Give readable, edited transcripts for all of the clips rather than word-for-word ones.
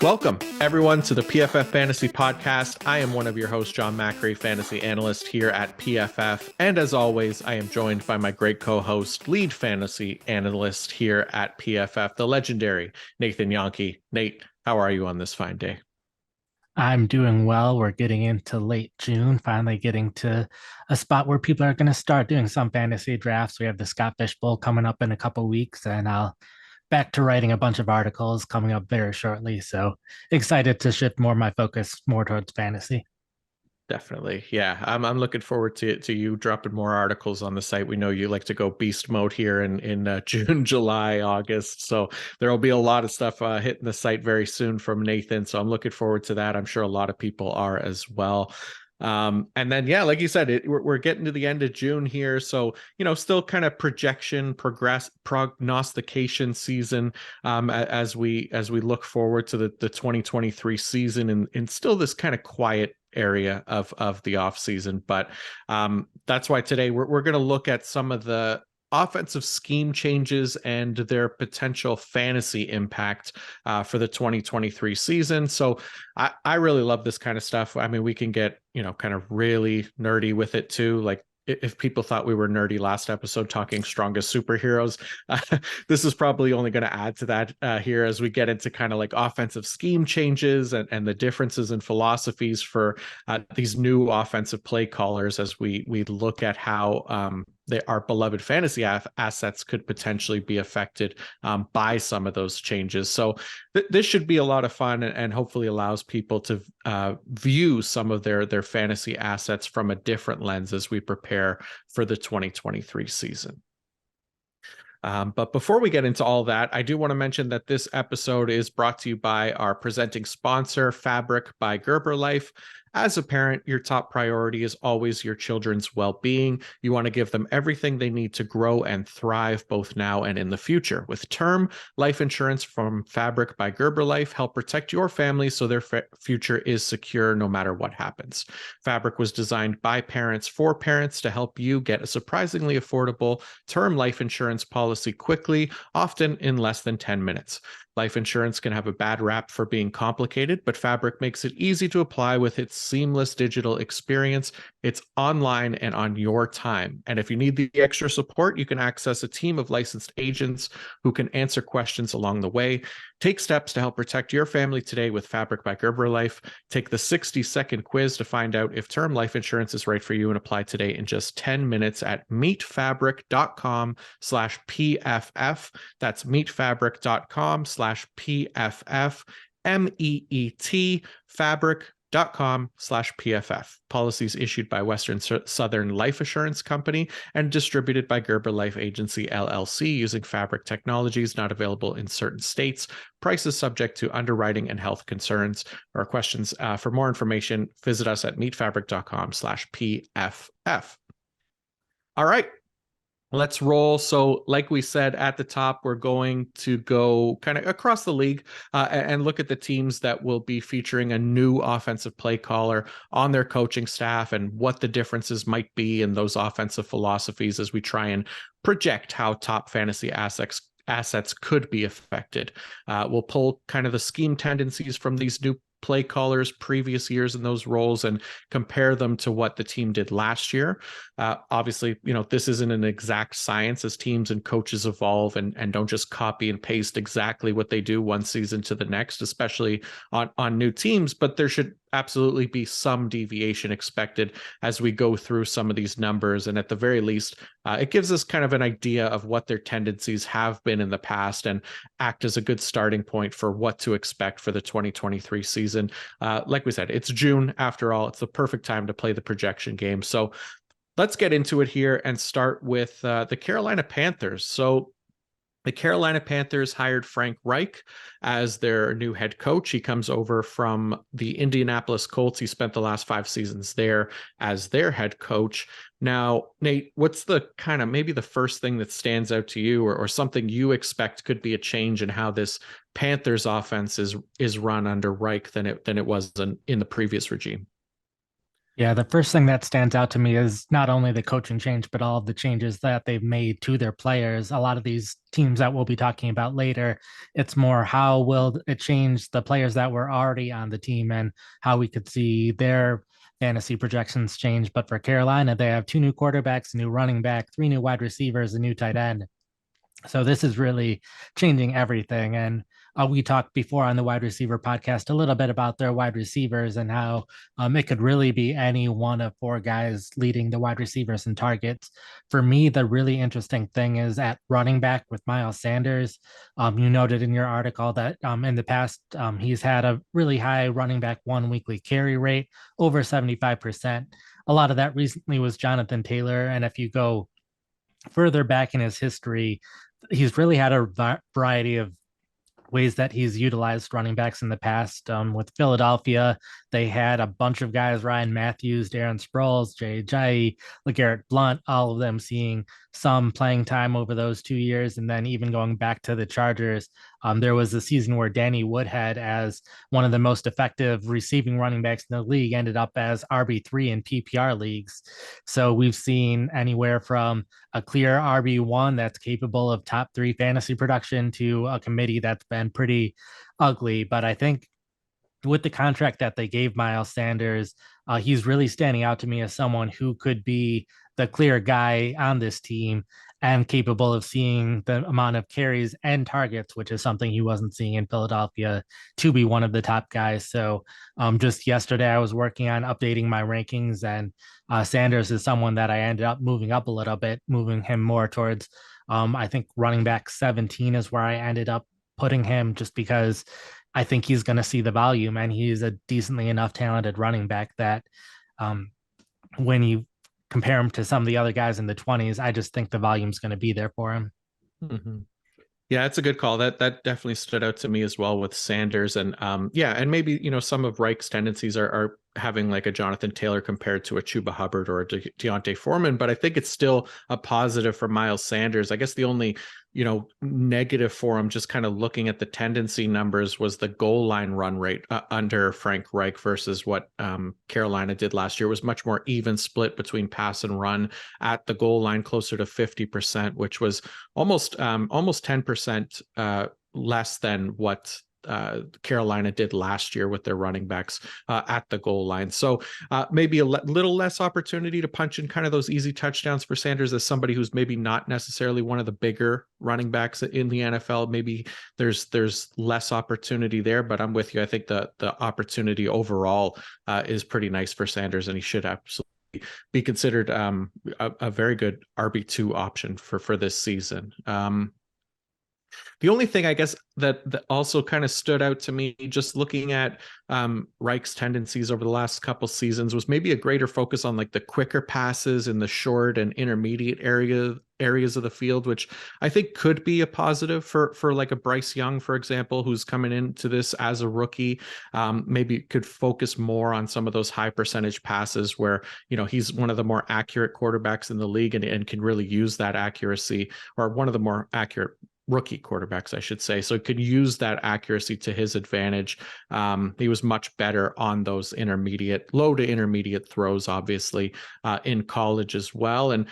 Welcome, everyone, to the PFF Fantasy Podcast. I am one of your hosts, John Macri, fantasy analyst here at PFF. And as always, I am joined by my great co-host, lead fantasy analyst here at PFF, the legendary Nathan Jahnke. Nate, how are you on this fine day? I'm doing well. We're getting into late June, finally getting to a spot where people are going to start doing some fantasy drafts. We have the Scott Fish Bowl coming up in a couple weeks, and I'll back to writing a bunch of articles coming up very shortly. So excited to shift more of my focus more towards fantasy. Definitely. Yeah. I'm looking forward to you dropping more articles on the site. We know you like to go beast mode here in June, July, August. So there'll be a lot of stuff hitting the site very soon from Nathan. So I'm looking forward to that. I'm sure a lot of people are as well. And then, yeah, like you said, we're getting to the end of June here. So, still kind of prognostication season as we look forward to the 2023 season and still this kind of quiet area of the off season. But that's why today we're going to look at some of the offensive scheme changes and their potential fantasy impact for the 2023 season. So I really love this kind of stuff. I mean, we can get, kind of really nerdy with it too. Like if people thought we were nerdy last episode talking strongest superheroes, this is probably only going to add to that here as we get into kind of like offensive scheme changes and the differences in philosophies for these new offensive play callers as we look at how our beloved fantasy assets could potentially be affected by some of those changes. So this should be a lot of fun and hopefully allows people to view some of their fantasy assets from a different lens as we prepare for the 2023 season. But before we get into all that, I do want to mention that this episode is brought to you by our presenting sponsor, Fabric by Gerber Life. As a parent, your top priority is always your children's well-being. You want to give them everything they need to grow and thrive both now and in the future. With term life insurance from Fabric by Gerber Life, help protect your family so their future is secure no matter what happens. Fabric was designed by parents for parents to help you get a surprisingly affordable term life insurance policy quickly, often in less than 10 minutes. Life insurance can have a bad rap for being complicated, but Fabric makes it easy to apply with its seamless digital experience. It's online and on your time. And if you need the extra support, you can access a team of licensed agents who can answer questions along the way. Take steps to help protect your family today with Fabric by Gerber Life. Take the 60-second quiz to find out if term life insurance is right for you and apply today in just 10 minutes at meetfabric.com/PFF. That's meetfabric.com/PFF, MEET, fabric.com/PFF. Policies issued by Western Southern Life Assurance Company and distributed by Gerber Life Agency, LLC, using Fabric technologies, not available in certain states. Prices subject to underwriting and health concerns or questions. For more information, visit us at meetfabric.com/PFF. All right. Let's roll. So like we said at the top, we're going to go kind of across the league and look at the teams that will be featuring a new offensive play caller on their coaching staff and what the differences might be in those offensive philosophies as we try and project how top fantasy assets could be affected. We'll pull kind of the scheme tendencies from these new play callers previous years in those roles and compare them to what the team did last year. Obviously, this isn't an exact science as teams and coaches evolve and don't just copy and paste exactly what they do one season to the next, especially on new teams, but there should absolutely be some deviation expected as we go through some of these numbers. And at the very least, it gives us kind of an idea of what their tendencies have been in the past and act as a good starting point for what to expect for the 2023 season. Like we said, it's June after all. It's the perfect time to play the projection game. So let's get into it here and start with the Carolina Panthers. So the Carolina Panthers hired Frank Reich as their new head coach. He comes over from the Indianapolis Colts. He spent the last 5 seasons there as their head coach. Now, Nate, what's the kind of maybe the first thing that stands out to you or something you expect could be a change in how this Panthers offense is run under Reich than it was in the previous regime? Yeah, the first thing that stands out to me is not only the coaching change, but all of the changes that they've made to their players. A lot of these teams that we'll be talking about later, it's more how will it change the players that were already on the team and how we could see their fantasy projections change. But for Carolina, they have two new quarterbacks, a new running back, three new wide receivers, a new tight end. So this is really changing everything. And we talked before on the wide receiver podcast a little bit about their wide receivers and how it could really be any one of four guys leading the wide receivers and targets. For me, the really interesting thing is at running back with Miles Sanders. You noted in your article that in the past, he's had a really high running back one weekly carry rate, over 75%. A lot of that recently was Jonathan Taylor. And if you go further back in his history, he's really had a variety of ways that he's utilized running backs in the past. With Philadelphia, they had a bunch of guys: Ryan Matthews, Darren Sproles, Jay Ajayi, LeGarrette Blunt, all of them seeing some playing time over those 2 years. And then even going back to the Chargers, there was a season where Danny Woodhead, as one of the most effective receiving running backs in the league, ended up as RB3 in PPR leagues. So we've seen anywhere from a clear RB1 that's capable of top three fantasy production to a committee that's been pretty ugly. But I think with the contract that they gave Miles Sanders, he's really standing out to me as someone who could be the clear guy on this team and capable of seeing the amount of carries and targets, which is something he wasn't seeing in Philadelphia, to be one of the top guys. So just yesterday, I was working on updating my rankings, and Sanders is someone that I ended up moving up a little bit, moving him more towards, I think, running back 17 is where I ended up putting him, just because I think he's going to see the volume, and he's a decently enough talented running back that um, when you compare him to some of the other guys in the 20s, I just think the volume's going to be there for him. Mm-hmm. Yeah, it's a good call. That definitely stood out to me as well with Sanders, and yeah, and maybe some of Reich's tendencies are having like a Jonathan Taylor compared to a Chuba Hubbard or a Deontay Foreman, but I think it's still a positive for Miles Sanders. I guess the only negative for him, just kind of looking at the tendency numbers, was the goal line run rate under Frank Reich versus what Carolina did last year. It was much more even split between pass and run at the goal line, closer to 50%, which was almost 10% less than what Carolina did last year with their running backs at the goal line. So maybe a little less opportunity to punch in kind of those easy touchdowns for Sanders as somebody who's maybe not necessarily one of the bigger running backs in the NFL. Maybe there's less opportunity there, but I'm with you. I think the opportunity overall is pretty nice for Sanders, and he should absolutely be considered a very good RB2 option for this season. The only thing I guess that also kind of stood out to me, just looking at Reich's tendencies over the last couple seasons, was maybe a greater focus on like the quicker passes in the short and intermediate areas of the field, which I think could be a positive for like a Bryce Young, for example, who's coming into this as a rookie. Maybe could focus more on some of those high percentage passes where he's one of the more accurate quarterbacks in the league, and can really use that accuracy, or one of the more accurate rookie quarterbacks, I should say. So could use that accuracy to his advantage. He was much better on those low to intermediate throws, obviously, in college as well. And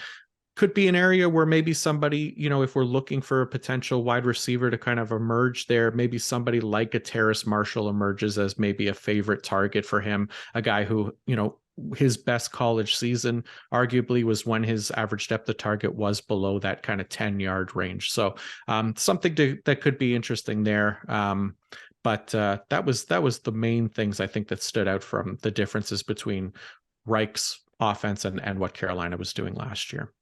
could be an area where maybe somebody, if we're looking for a potential wide receiver to kind of emerge there, maybe somebody like a Terrace Marshall emerges as maybe a favorite target for him, a guy who, his best college season arguably was when his average depth of target was below that kind of 10-yard range. So something that could be interesting there. But that was the main things I think that stood out from the differences between Reich's offense and what Carolina was doing last year.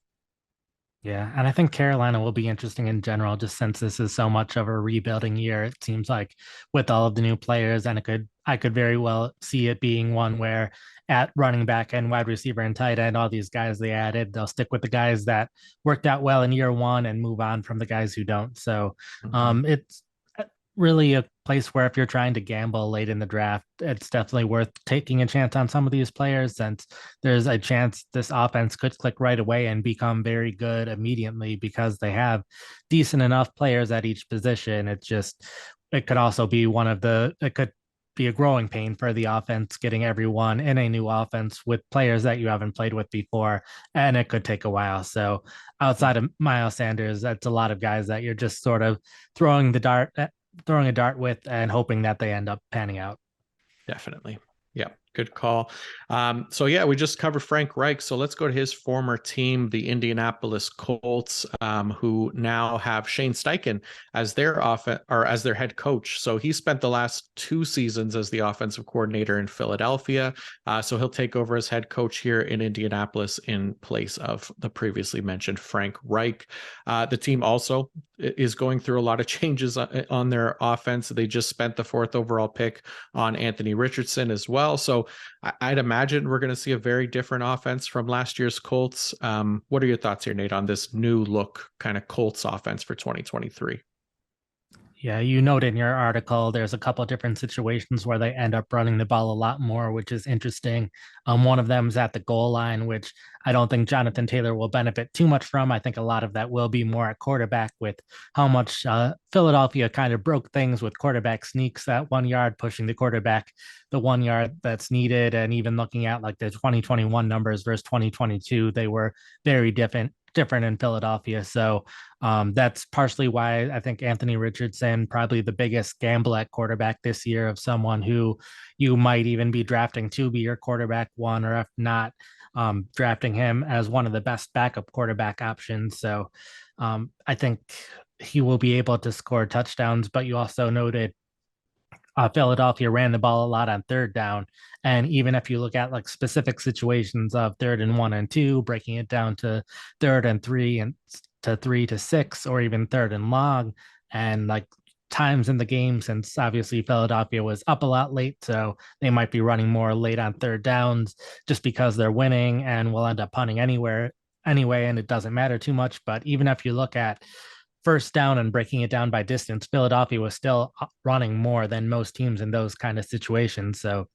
Yeah, and I think Carolina will be interesting in general, just since this is so much of a rebuilding year. It seems like with all of the new players, and I could very well see it being one where at running back and wide receiver and tight end, all these guys they added, they'll stick with the guys that worked out well in year one and move on from the guys who don't. So it's really a place where if you're trying to gamble late in the draft, it's definitely worth taking a chance on some of these players, since there's a chance this offense could click right away and become very good immediately because they have decent enough players at each position. It could also be it could be a growing pain for the offense, getting everyone in a new offense with players that you haven't played with before, and it could take a while. So outside of Miles Sanders, that's a lot of guys that you're just sort of throwing a dart with and hoping that they end up panning out. Definitely. Yeah, good call. So yeah, we just covered Frank Reich. So let's go to his former team, the Indianapolis Colts, who now have Shane Steichen as their as their head coach. So he spent the last 2 seasons as the offensive coordinator in Philadelphia. So he'll take over as head coach here in Indianapolis in place of the previously mentioned Frank Reich. The team also is going through a lot of changes on their offense. They just spent the 4th overall pick on Anthony Richardson as well. So I'd imagine we're going to see a very different offense from last year's Colts. What are your thoughts here, Nate, on this new look kind of Colts offense for 2023? Yeah, you noted in your article there's a couple of different situations where they end up running the ball a lot more, which is interesting. One of them is at the goal line, which I don't think Jonathan Taylor will benefit too much from. I think a lot of that will be more at quarterback with how much Philadelphia kind of broke things with quarterback sneaks at 1 yard, pushing the quarterback the 1 yard that's needed. And even looking at like the 2021 numbers versus 2022, they were very different in Philadelphia. So that's partially why I think Anthony Richardson, probably the biggest gamble at quarterback this year, of someone who you might even be drafting to be your quarterback one, or if not, drafting him as one of the best backup quarterback options. So I think he will be able to score touchdowns, but you also noted Philadelphia ran the ball a lot on 3rd down. And even if you look at like specific situations of 3rd and 1 and 2, breaking it down to 3rd and 3 and to 3 to 6, or even 3rd and long, and like times in the game, since obviously Philadelphia was up a lot late, so they might be running more late on 3rd downs just because they're winning and will end up punting anyway, and it doesn't matter too much. But even if you look at 1st down and breaking it down by distance, Philadelphia was still running more than most teams in those kind of situations. So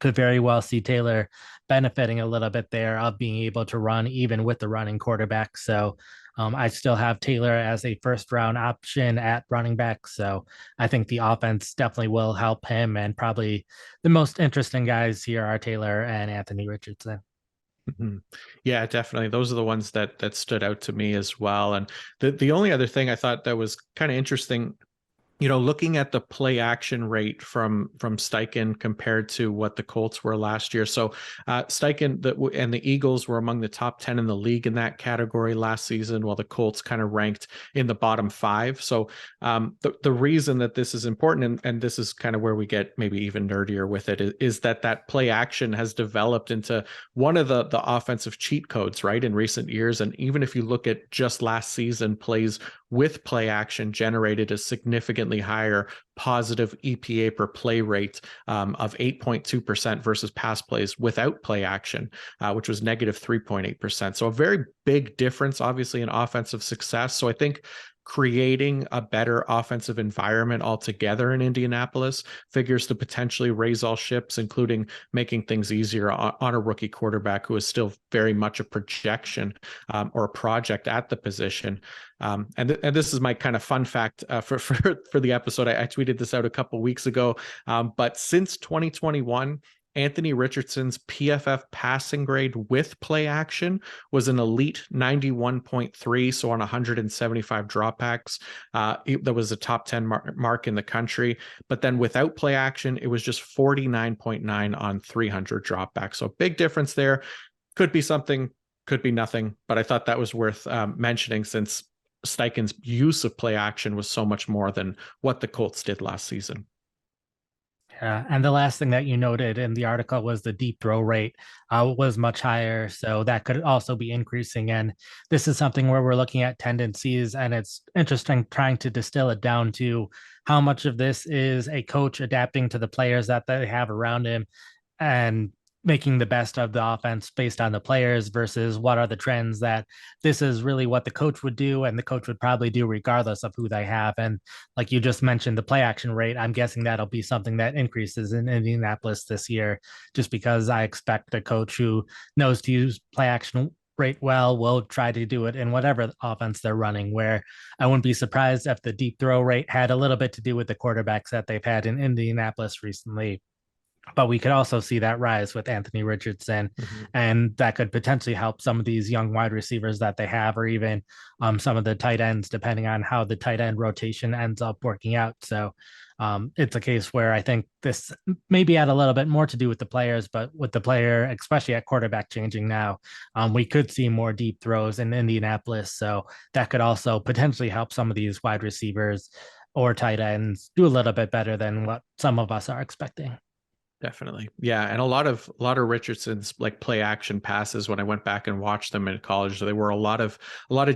could very well see Taylor benefiting a little bit there of being able to run even with the running quarterback. So I still have Taylor as a 1st round option at running back. So I think the offense definitely will help him. And probably the most interesting guys here are Taylor and Anthony Richardson. Mm-hmm. Yeah, definitely. Those are the ones that stood out to me as well. And the only other thing I thought that was kind of interesting, looking at the play action rate from Steichen compared to what the Colts were last year. So Steichen and the Eagles were among the top 10 in the league in that category last season, while the Colts kind of ranked in the bottom 5. So the reason that this is important, and this is kind of where we get maybe even nerdier with it, is that play action has developed into one of the offensive cheat codes, right, in recent years. And even if you look at just last season, plays with play action generated a significantly higher positive EPA per play rate of 8.2% versus pass plays without play action, which was negative 3.8%. So a very big difference, obviously, in offensive success. So I think creating a better offensive environment altogether in Indianapolis figures to potentially raise all ships, including making things easier on a rookie quarterback who is still very much a projection or a project at the position. And this is my kind of fun fact for the episode. I tweeted this out a couple weeks ago, but since 2021, Anthony Richardson's PFF passing grade with play action was an elite 91.3. So on 175 dropbacks, that was a top 10 mark in the country. But then without play action, it was just 49.9 on 300 dropbacks. So big difference there. Could be something, could be nothing. But I thought that was worth mentioning, since Steichen's use of play action was so much more than what the Colts did last season. Yeah, and the last thing that you noted in the article was the deep throw rate was much higher, so that could also be increasing. And this is something where we're looking at tendencies, and it's interesting trying to distill it down to how much of this is a coach adapting to the players that they have around him and making the best of the offense based on the players, versus what are the trends that this is really what the coach would do and the coach would probably do regardless of who they have. And like you just mentioned, the play action rate, I'm guessing that'll be something that increases in Indianapolis this year, just because I expect a coach who knows to use play action rate well will try to do it in whatever offense they're running, where I wouldn't be surprised if the deep throw rate had a little bit to do with the quarterbacks that they've had in Indianapolis recently. But we could also see that rise with Anthony Richardson, Mhm. and that could potentially help some of these young wide receivers that they have, or even some of the tight ends, depending on how the tight end rotation ends up working out. So it's a case where I think this maybe had a little bit more to do with the players, but with the player, especially at quarterback changing now, we could see more deep throws in Indianapolis. So that could also potentially help some of these wide receivers or tight ends do a little bit better than what some of us are expecting. Definitely. Yeah. And a lot of Richardson's like play action passes, when I went back and watched them in college, they were a lot of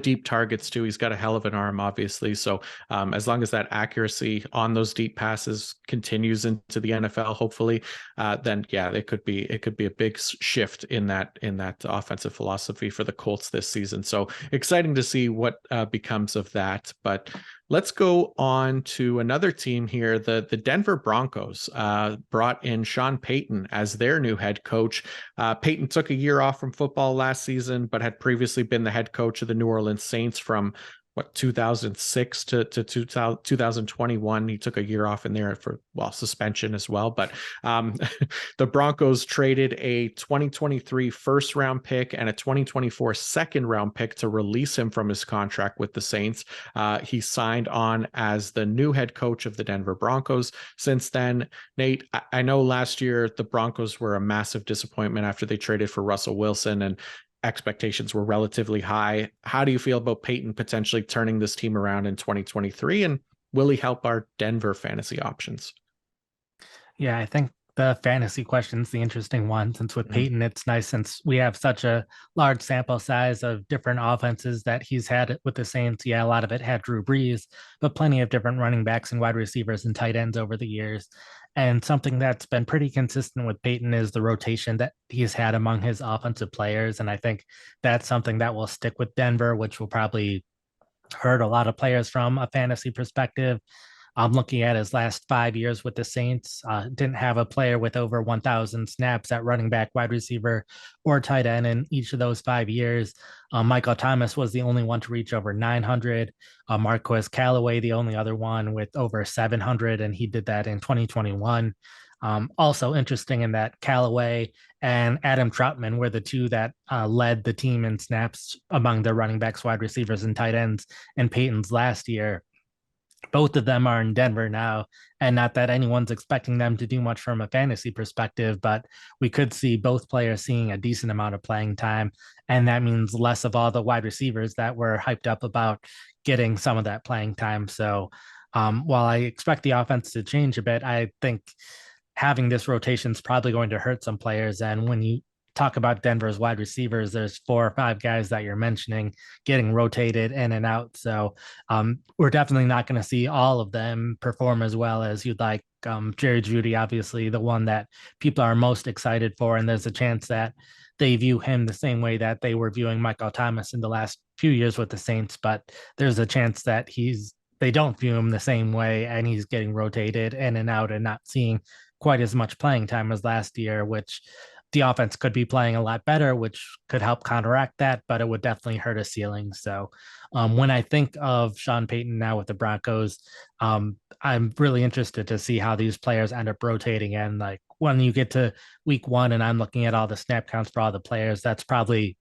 deep targets too. He's got a hell of an arm, obviously. So as long as that accuracy on those deep passes continues into the NFL, hopefully, then yeah, it could be a big shift in that offensive philosophy for the Colts this season. So exciting to see what becomes of that. But let's go on to another team here. The Denver Broncos brought in Sean Payton as their new head coach. Payton took a year off from football last season, but had previously been the head coach of the New Orleans Saints from 2006 to 2021. He took a year off in there for, well, suspension as well. But um, the Broncos traded a 2023 first round pick and a 2024 second round pick to release him from his contract with the Saints. He signed on as the new head coach of the Denver Broncos. Since then, Nate, I know last year the Broncos were a massive disappointment after they traded for Russell Wilson, and expectations were relatively high. How do you feel about Peyton potentially turning this team around in 2023? And will he help our Denver fantasy options? Yeah, I think the fantasy question's the interesting one, since with Mhm. Peyton, it's nice since we have such a large sample size of different offenses that he's had with the Saints. Yeah, a lot of it had Drew Brees, but plenty of different running backs and wide receivers and tight ends over the years. And something that's been pretty consistent with Peyton is the rotation that he's had among his offensive players. And I think that's something that will stick with Denver, which will probably hurt a lot of players from a fantasy perspective. I'm looking at his last 5 years with the Saints. Didn't have a player with over 1,000 snaps at running back, wide receiver, or tight end in each of those 5 years. Michael Thomas was the only one to reach over 900. Marquez Callaway, the only other one with over 700, and he did that in 2021. Also interesting in that Callaway and Adam Troutman were the two that led the team in snaps among the running backs, wide receivers, and tight ends in Peyton's last year. Both of them are in Denver now, and not that anyone's expecting them to do much from a fantasy perspective, but we could see both players seeing a decent amount of playing time, and that means less of all the wide receivers that were hyped up about getting some of that playing time. So while I expect the offense to change a bit, I think having this rotation is probably going to hurt some players. And when you talk about Denver's wide receivers, there's 4 or 5 guys that you're mentioning getting rotated in and out. So we're definitely not going to see all of them perform as well as you'd like. Jerry Judy, obviously, the one that people are most excited for. And there's a chance that they view him the same way that they were viewing Michael Thomas in the last few years with the Saints. But there's a chance that they don't view him the same way, and he's getting rotated in and out and not seeing quite as much playing time as last year, which the offense could be playing a lot better, which could help counteract that, but it would definitely hurt a ceiling. So when I think of Sean Payton now with the Broncos, I'm really interested to see how these players end up rotating. And like when you get to week 1 and I'm looking at all the snap counts for all the players, that's probably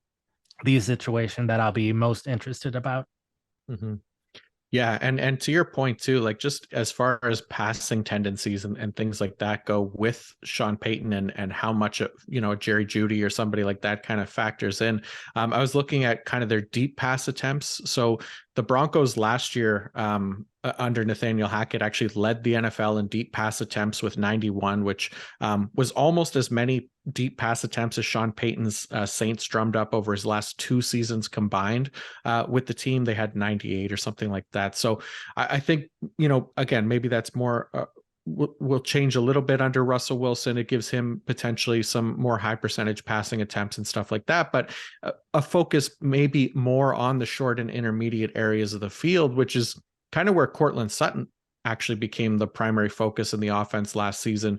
the situation that I'll be most interested about. Mhm. Yeah, and to your point too, like just as far as passing tendencies and things like that go with Sean Payton and how much Jerry Judy or somebody like that kind of factors in. I was looking at kind of their deep pass attempts. So the Broncos last year under Nathaniel Hackett actually led the NFL in deep pass attempts with 91, which was almost as many deep pass attempts as Sean Payton's Saints drummed up over his last 2 seasons combined with the team. They had 98 or something like that. So I think, again, maybe that's more will change a little bit under Russell Wilson. It gives him potentially some more high percentage passing attempts and stuff like that, but a focus maybe more on the short and intermediate areas of the field, which is kind of where Cortland Sutton actually became the primary focus in the offense last season.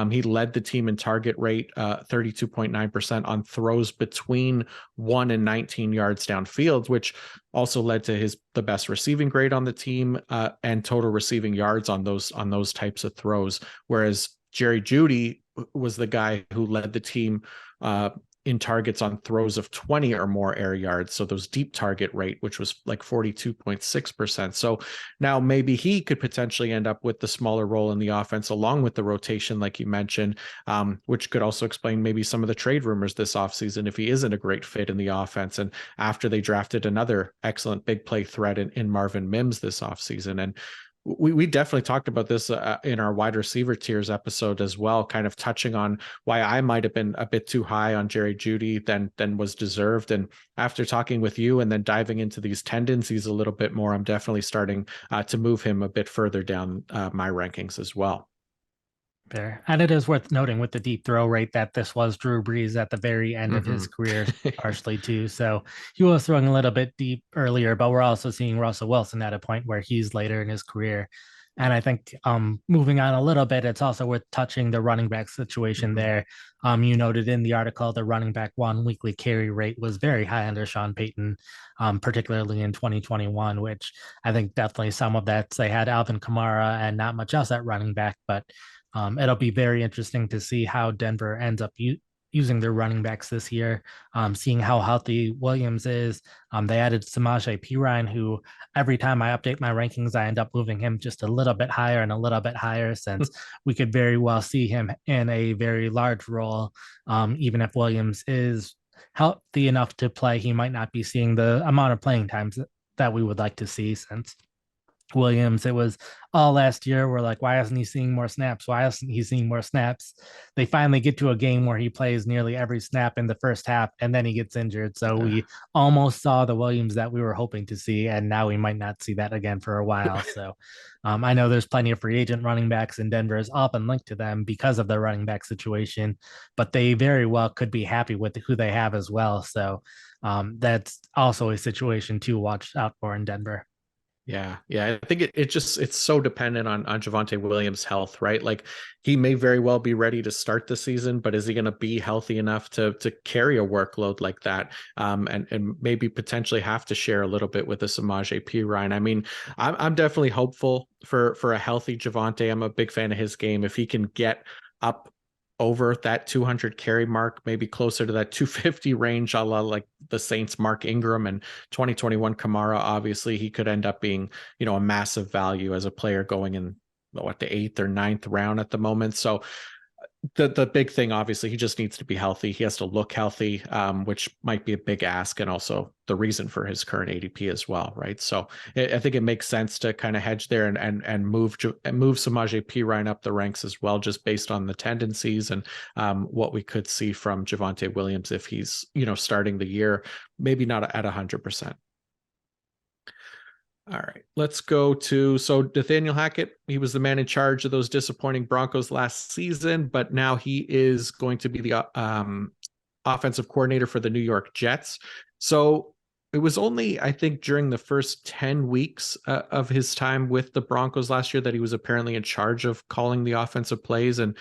He led the team in target rate, 32.9% on throws between 1 and 19 yards downfield, which also led to the best receiving grade on the team, and total receiving yards on those types of throws. Whereas Jerry Jeudy was the guy who led the team in targets on throws of 20 or more air yards. So those deep target rate, which was like 42.6%. So now maybe he could potentially end up with the smaller role in the offense, along with the rotation, like you mentioned, which could also explain maybe some of the trade rumors this offseason if he isn't a great fit in the offense. And after they drafted another excellent big play threat in Marvin Mims this offseason. And we definitely talked about this in our wide receiver tiers episode as well, kind of touching on why I might have been a bit too high on Jerry Jeudy than was deserved. And after talking with you and then diving into these tendencies a little bit more, I'm definitely starting to move him a bit further down my rankings as well. There. And it is worth noting with the deep throw rate that this was Drew Brees at the very end of his career, partially too. So he was throwing a little bit deep earlier, but we're also seeing Russell Wilson at a point where he's later in his career. And I think moving on a little bit, it's also worth touching the running back situation there. You noted in the article the running back one weekly carry rate was very high under Sean Payton, particularly in 2021, which I think definitely some of that they had Alvin Kamara and not much else at running back, but it'll be very interesting to see how Denver ends up using their running backs this year, seeing how healthy Williams is. They added Samaje Perine, who every time I update my rankings, I end up moving him just a little bit higher and a little bit higher, since we could very well see him in a very large role. Even if Williams is healthy enough to play, he might not be seeing the amount of playing times that we would like to see, since Williams, it was all last year. We're like, why isn't he seeing more snaps? Why isn't he seeing more snaps? They finally get to a game where he plays nearly every snap in the first half, and then he gets injured. So we almost saw the Williams that we were hoping to see, and now we might not see that again for a while. So I know there's plenty of free agent running backs, and Denver is often linked to them because of their running back situation, but they very well could be happy with who they have as well. So that's also a situation to watch out for in Denver. Yeah. I think it's so dependent on Javonte Williams' health, right? Like he may very well be ready to start the season, but is he going to be healthy enough to carry a workload like that? And maybe potentially have to share a little bit with the Samaje Perine. I mean, I'm definitely hopeful for a healthy Javonte. I'm a big fan of his game. If he can get up over that 200 carry mark, maybe closer to that 250 range, a la like the Saints, Mark Ingram, and 2021 Kamara. Obviously, he could end up being, a massive value as a player going in the 8th or 9th round at the moment. So the big thing, obviously, he just needs to be healthy. He has to look healthy, which might be a big ask, and also the reason for his current ADP as well, right? So I think it makes sense to kind of hedge there and move Samaje Perine up the ranks as well, just based on the tendencies and what we could see from Javonte Williams if he's starting the year, maybe not at 100%. All right, let's go to Nathaniel Hackett. He was the man in charge of those disappointing Broncos last season, but now he is going to be the offensive coordinator for the New York Jets. So it was only, I think, during the first 10 weeks of his time with the Broncos last year that he was apparently in charge of calling the offensive plays. And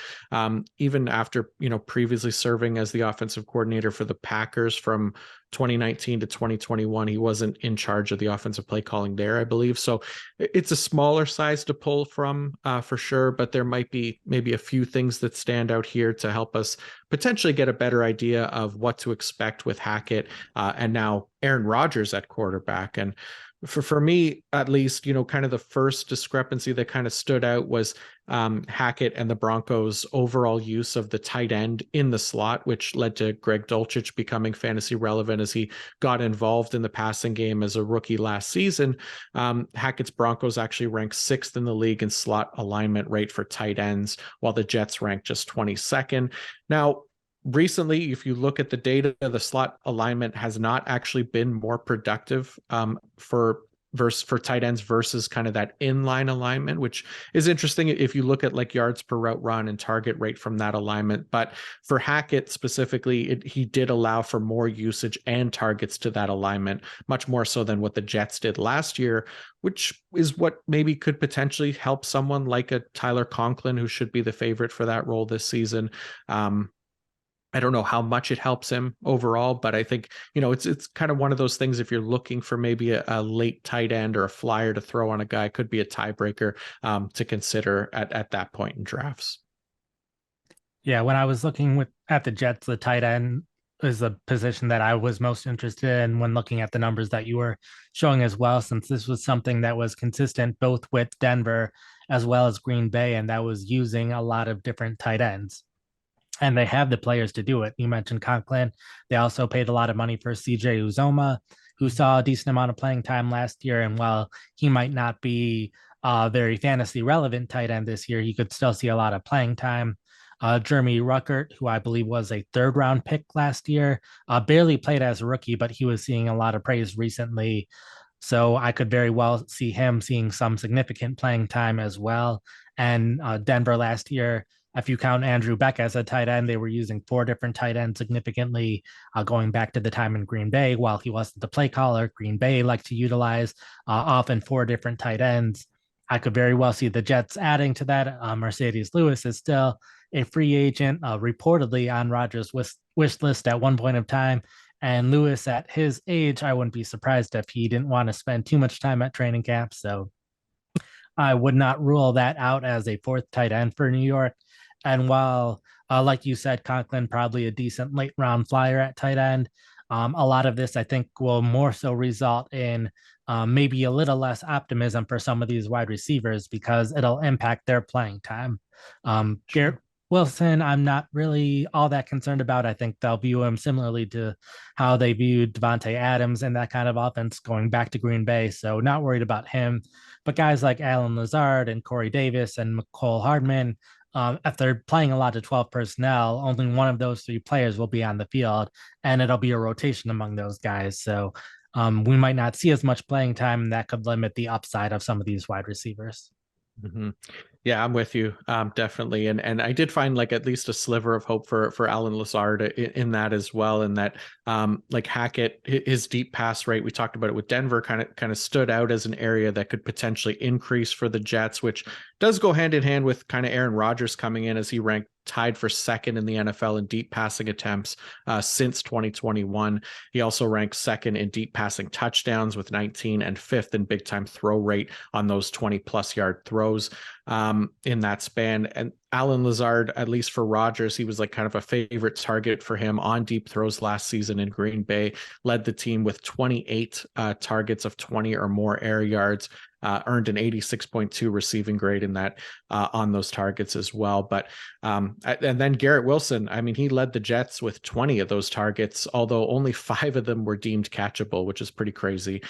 even after, previously serving as the offensive coordinator for the Packers from 2019 to 2021, he wasn't in charge of the offensive play calling there, I believe. So it's a smaller size to pull from for sure, but there might be maybe a few things that stand out here to help us potentially get a better idea of what to expect with Hackett and now Aaron Rodgers at quarterback. And for me, at least, kind of the first discrepancy that kind of stood out was Hackett and the Broncos' overall use of the tight end in the slot, which led to Greg Dulcich becoming fantasy relevant as he got involved in the passing game as a rookie last season. Hackett's Broncos actually ranked 6th in the league in slot alignment rate for tight ends, while the Jets ranked just 22nd. Now, recently, if you look at the data, the slot alignment has not actually been more productive for for tight ends versus kind of that inline alignment, which is interesting if you look at like yards per route run and target rate from that alignment. But for Hackett specifically, he did allow for more usage and targets to that alignment, much more so than what the Jets did last year, which is what maybe could potentially help someone like a Tyler Conklin, who should be the favorite for that role this season. I don't know how much it helps him overall, but I think, it's kind of one of those things. If you're looking for maybe a late tight end or a flyer to throw on a guy, could be a tiebreaker to consider at that point in drafts. Yeah, when I was looking at the Jets, the tight end is the position that I was most interested in when looking at the numbers that you were showing as well, since this was something that was consistent both with Denver as well as Green Bay, and that was using a lot of different tight ends. And they have the players to do it. You mentioned Conklin. They also paid a lot of money for CJ Uzoma, who saw a decent amount of playing time last year. And while he might not be a very fantasy relevant tight end this year, he could still see a lot of playing time. Jeremy Ruckert, who I believe was a third round pick last year, barely played as a rookie, but he was seeing a lot of praise recently. So I could very well see him seeing some significant playing time as well. And Denver last year, if you count Andrew Beck as a tight end, they were using 4 different tight ends significantly, going back to the time in Green Bay. While he wasn't the play caller, Green Bay liked to utilize often 4 different tight ends. I could very well see the Jets adding to that. Mercedes Lewis is still a free agent, reportedly on Rodgers' wish list at one point of time. And Lewis, at his age, I wouldn't be surprised if he didn't want to spend too much time at training camp. So I would not rule that out as a 4th tight end for New York. And while, like you said, Conklin probably a decent late round flyer at tight end, a lot of this I think will more so result in maybe a little less optimism for some of these wide receivers because it'll impact their playing time. Garrett Wilson, I'm not really all that concerned about. I think they'll view him similarly to how they viewed Devontae Adams in that kind of offense going back to Green Bay. So not worried about him. But guys like Alan Lazard and Corey Davis and McCole Hardman, if they're playing a lot of 12 personnel, only one of those 3 players will be on the field, and it'll be a rotation among those guys. So we might not see as much playing time, and that could limit the upside of some of these wide receivers. Mm-hmm. Yeah, I'm with you. Definitely. And I did find like at least a sliver of hope for Alan Lazard in that as well. And that like Hackett, his deep pass rate, we talked about it with Denver, kind of stood out as an area that could potentially increase for the Jets, which does go hand in hand with kind of Aaron Rodgers coming in as he ranked tied for 2nd in the NFL in deep passing attempts since 2021. He also ranks 2nd in deep passing touchdowns with 19 and 5th in big time throw rate on those 20+ yard throws in that span. And Alan Lazard, at least for Rodgers, he was like kind of a favorite target for him on deep throws last season in Green Bay, led the team with 28 targets of 20 or more air yards. Earned an 86.2 receiving grade in that on those targets as well. But and then Garrett Wilson, I mean, he led the Jets with 20 of those targets, although only 5 of them were deemed catchable, which is pretty crazy.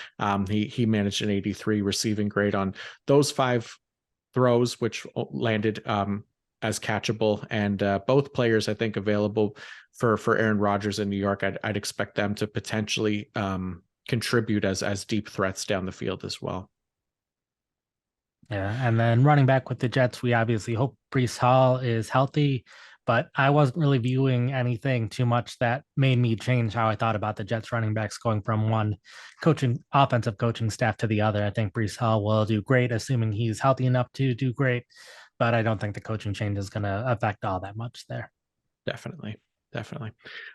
He managed an 83 receiving grade on those 5 throws, which landed as catchable. And both players, I think, available for Aaron Rodgers in New York. I'd expect them to potentially contribute as deep threats down the field as well. Yeah, and then running back with the Jets, we obviously hope Breece Hall is healthy, but I wasn't really viewing anything too much that made me change how I thought about the Jets running backs going from one offensive coaching staff to the other. I think Breece Hall will do great, assuming he's healthy enough to do great, but I don't think the coaching change is going to affect all that much there. Definitely.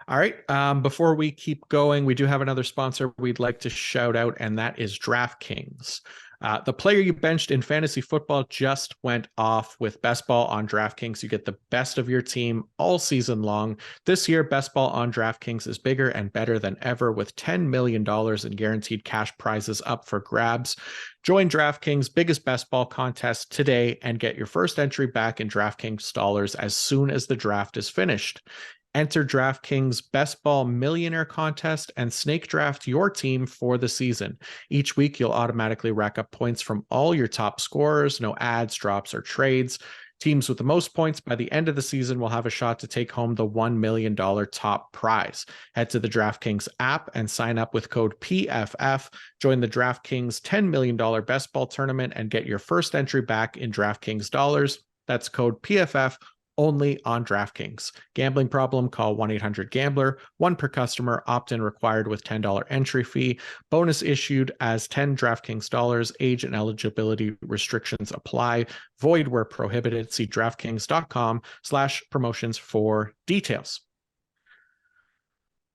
All right. Before we keep going, we do have another sponsor we'd like to shout out, and that is DraftKings. The player you benched in fantasy football just went off with Best Ball on DraftKings. You get the best of your team all season long. This year, Best Ball on DraftKings is bigger and better than ever with $10 million in guaranteed cash prizes up for grabs. Join DraftKings' biggest best ball contest today and get your first entry back in DraftKings dollars as soon as the draft is finished. Enter DraftKings Best Ball Millionaire Contest and snake draft your team for the season. Each week, you'll automatically rack up points from all your top scorers, no ads, drops, or trades. Teams with the most points by the end of the season will have a shot to take home the $1 million top prize. Head to the DraftKings app and sign up with code PFF. Join the DraftKings $10 million best ball tournament and get your first entry back in DraftKings dollars. That's code PFF only on DraftKings. Gambling problem? Call 1-800-GAMBLER. One per customer. Opt-in required with $10 entry fee. Bonus issued as 10 DraftKings dollars. Age and eligibility restrictions apply. Void where prohibited. See DraftKings.com/promotions for details.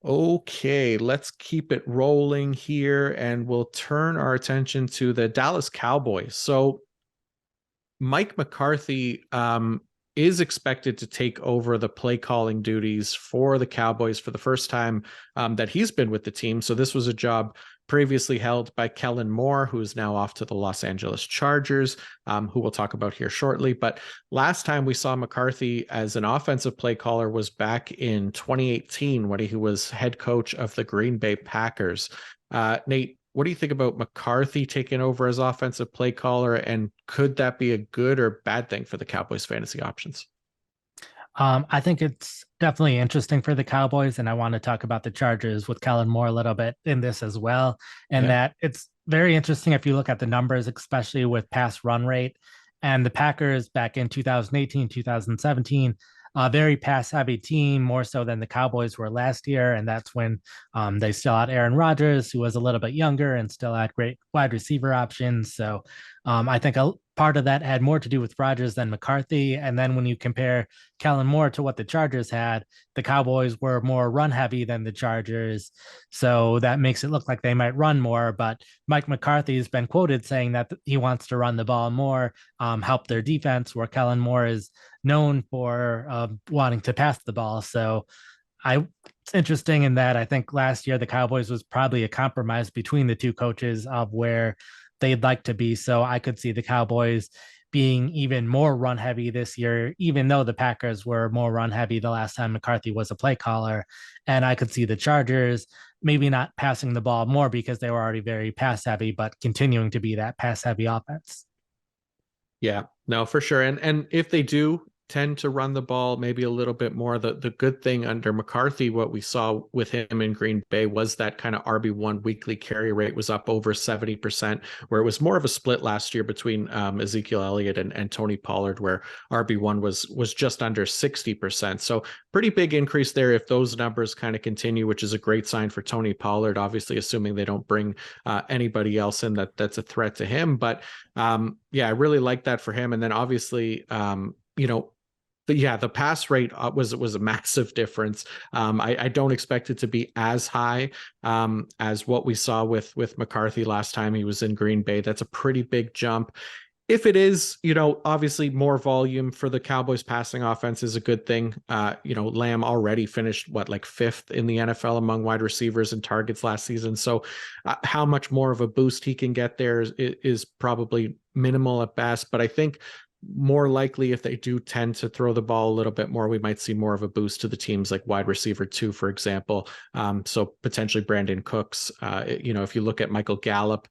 Okay, let's keep it rolling here, and we'll turn our attention to the Dallas Cowboys. So Mike McCarthy is expected to take over the play calling duties for the Cowboys for the first time that he's been with the team. So this was a job previously held by Kellen Moore, who is now off to the Los Angeles Chargers, who we'll talk about here shortly. But last time we saw McCarthy as an offensive play caller was back in 2018 when he was head coach of the Green Bay Packers. Nate, what do you think about McCarthy taking over as offensive play caller, and could that be a good or bad thing for the Cowboys fantasy options? I think it's definitely interesting for the Cowboys, and I want to talk about the Chargers with Kellen Moore a little bit in this as well. And that it's very interesting if you look at the numbers, especially with pass run rate. And the Packers back in 2018, 2017, a very pass heavy team, more so than the Cowboys were last year. And that's when they still had Aaron Rodgers, who was a little bit younger and still had great wide receiver options. So I think a part of that had more to do with Rodgers than McCarthy. And then when you compare Kellen Moore to what the Chargers had, the Cowboys were more run heavy than the Chargers. So that makes it look like they might run more. But Mike McCarthy has been quoted saying that he wants to run the ball more, help their defense, where Kellen Moore is known for wanting to pass the ball. So it's interesting in that I think last year the Cowboys was probably a compromise between the two coaches of where they'd like to be. So I could see the Cowboys being even more run heavy this year, even though the Packers were more run heavy the last time McCarthy was a play caller. And I could see the Chargers maybe not passing the ball more because they were already very pass heavy, but continuing to be that pass heavy offense. Yeah, no, for sure. And if they do tend to run the ball maybe a little bit more, the good thing under McCarthy, what we saw with him in Green Bay was that kind of RB1 weekly carry rate was up over 70%, where it was more of a split last year between Ezekiel Elliott and Tony Pollard, where RB1 was just under 60%. So pretty big increase there if those numbers kind of continue, which is a great sign for Tony Pollard, obviously assuming they don't bring anybody else in that's a threat to him. But yeah, I really like that for him. And then obviously, the pass rate was a massive difference. I don't expect it to be as high as what we saw with McCarthy last time he was in Green Bay. That's a pretty big jump. If it is, obviously more volume for the Cowboys passing offense is a good thing. Lamb already finished like fifth in the NFL among wide receivers and targets last season. So how much more of a boost he can get there is probably minimal at best. But I think more likely if they do tend to throw the ball a little bit more, we might see more of a boost to the teams like wide receiver 2, for example. So potentially Brandon Cooks. If you look at Michael Gallup,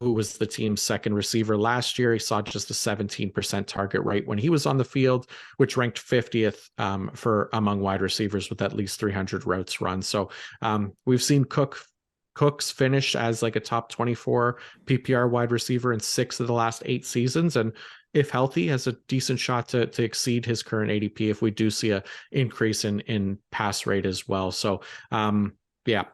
who was the team's second receiver last year, he saw just a 17% target rate when he was on the field, which ranked 50th for among wide receivers with at least 300 routes run. So we've seen Cooks finish as like a top 24 PPR wide receiver in 6 of the last 8 seasons. And if healthy, has a decent shot to exceed his current ADP if we do see a increase in pass rate as well. So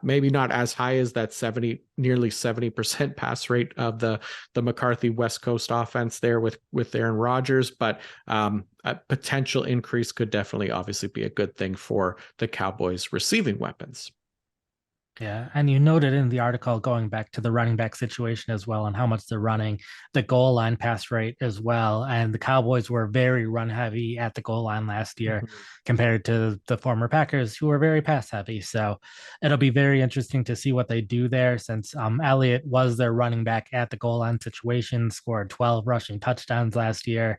maybe not as high as that nearly 70% pass rate of the McCarthy West Coast offense there with Aaron Rodgers, but a potential increase could definitely obviously be a good thing for the Cowboys receiving weapons. Yeah, and you noted in the article going back to the running back situation as well and how much they're running the goal line pass rate as well. And the Cowboys were very run heavy at the goal line last year compared to the former Packers, who were very pass heavy. So it'll be very interesting to see what they do there, since Elliott was their running back at the goal line situation, scored 12 rushing touchdowns last year.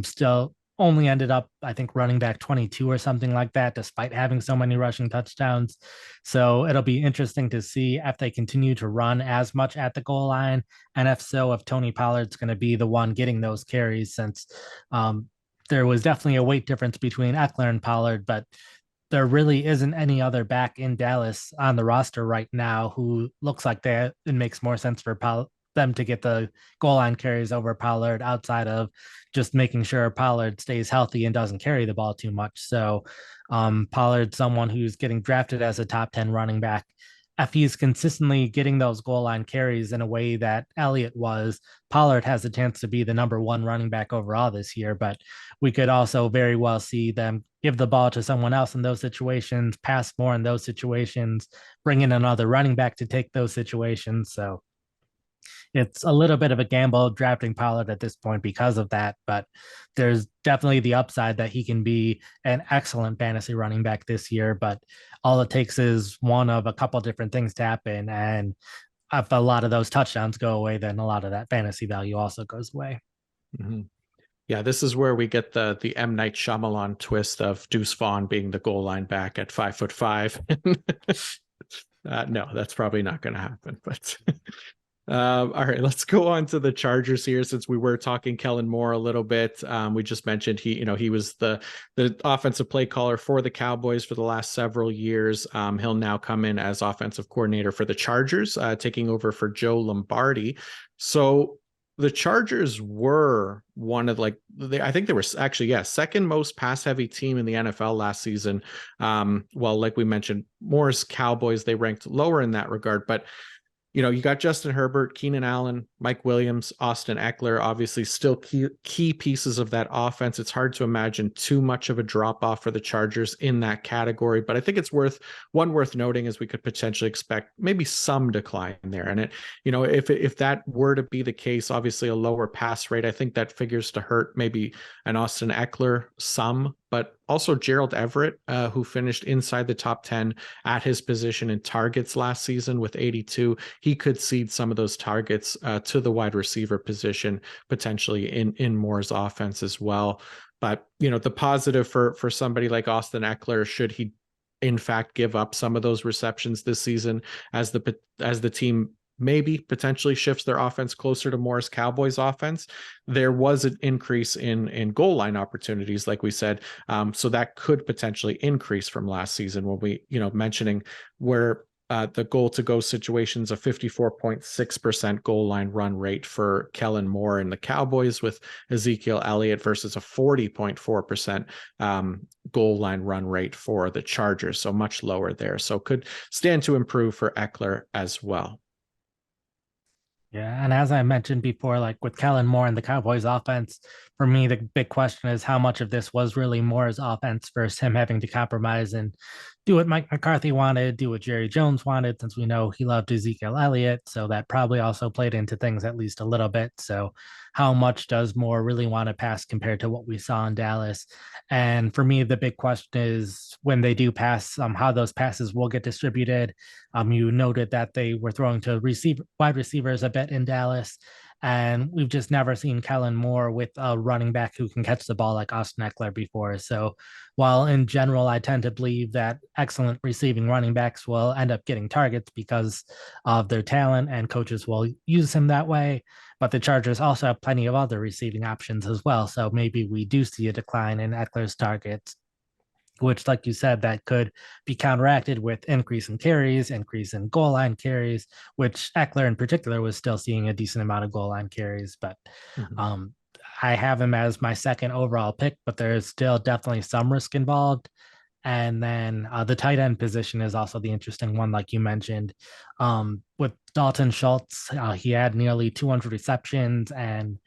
Still only ended up, I think, running back 22 or something like that, despite having so many rushing touchdowns. So it'll be interesting to see if they continue to run as much at the goal line. And if so, if Tony Pollard's going to be the one getting those carries, since there was definitely a weight difference between Eckler and Pollard, but there really isn't any other back in Dallas on the roster right now who looks like that it makes more sense for them to get the goal line carries over Pollard outside of just making sure Pollard stays healthy and doesn't carry the ball too much. So Pollard's someone who's getting drafted as a top 10 running back. If he's consistently getting those goal line carries in a way that Elliott was, Pollard has a chance to be the number one running back overall this year. But we could also very well see them give the ball to someone else in those situations, pass more in those situations, bring in another running back to take those situations. So it's a little bit of a gamble drafting Pollard at this point because of that, but there's definitely the upside that he can be an excellent fantasy running back this year. But all it takes is one of a couple different things to happen. And if a lot of those touchdowns go away, then a lot of that fantasy value also goes away. Mm-hmm. Yeah, this is where we get the M. Night Shyamalan twist of Deuce Vaughn being the goal line back at 5'5". No, that's probably not going to happen. But all right, let's go on to the Chargers here, since we were talking Kellen Moore a little bit. We just mentioned he was the offensive play caller for the Cowboys for the last several years. He'll now come in as offensive coordinator for the Chargers, taking over for Joe Lombardi. So the Chargers were one of I think they were actually, second most pass heavy team in the NFL last season. Well, like we mentioned, Moore's Cowboys, they ranked lower in that regard, but you got Justin Herbert, Keenan Allen, Mike Williams, Austin Eckler, obviously still key pieces of that offense. It's hard to imagine too much of a drop off for the Chargers in that category, but I think it's worth noting is we could potentially expect maybe some decline there. And if that were to be the case, obviously a lower pass rate, I think that figures to hurt maybe an Austin Eckler some, but also Gerald Everett, who finished inside the top 10 at his position in targets last season with 82. He could cede some of those targets to the wide receiver position, potentially in Moore's offense as well. But, the positive for somebody like Austin Eckler, should he in fact give up some of those receptions this season as the team maybe potentially shifts their offense closer to Moore's Cowboys offense, there was an increase in goal line opportunities, like we said. So that could potentially increase from last season when we, mentioning where the goal to go situations, a 54.6% goal line run rate for Kellen Moore and the Cowboys, with Ezekiel Elliott versus a 40.4% goal line run rate for the Chargers. So much lower there. So could stand to improve for Eckler as well. Yeah, and as I mentioned before, like with Kellen Moore and the Cowboys offense, for me, the big question is how much of this was really Moore's offense versus him having to compromise and do what Mike McCarthy wanted, do what Jerry Jones wanted, since we know he loved Ezekiel Elliott. So that probably also played into things at least a little bit. So how much does Moore really want to pass compared to what we saw in Dallas? And for me, the big question is when they do pass, how those passes will get distributed. You noted that they were throwing to wide receivers a bit in Dallas, and we've just never seen Kellen Moore with a running back who can catch the ball like Austin Eckler before. So while in general, I tend to believe that excellent receiving running backs will end up getting targets because of their talent and coaches will use him that way, but the Chargers also have plenty of other receiving options as well. So maybe we do see a decline in Eckler's targets, which, like you said, that could be counteracted with increase in carries, increase in goal line carries, which Eckler in particular was still seeing a decent amount of goal line carries. But um, I have him as my second overall pick, but there's still definitely some risk involved. And then the tight end position is also the interesting one, like you mentioned. With Dalton Schultz, he had nearly 200 receptions and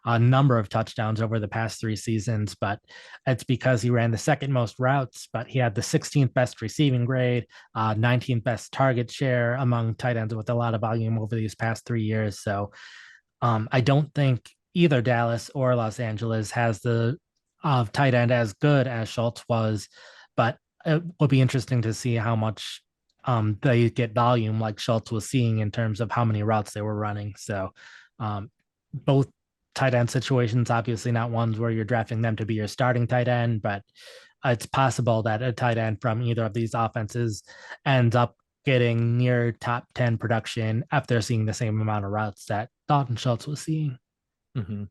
a number of touchdowns over the past 3 seasons, but it's because he ran the second most routes, but he had the 16th best receiving grade, 19th best target share among tight ends with a lot of volume over these past 3 years. So I don't think either Dallas or Los Angeles has the tight end as good as Schultz was, but it will be interesting to see how much they get volume like Schultz was seeing in terms of how many routes they were running. So both tight end situations, obviously not ones where you're drafting them to be your starting tight end, but it's possible that a tight end from either of these offenses ends up getting near top 10 production after seeing the same amount of routes that Dalton Schultz was seeing. Mm-hmm.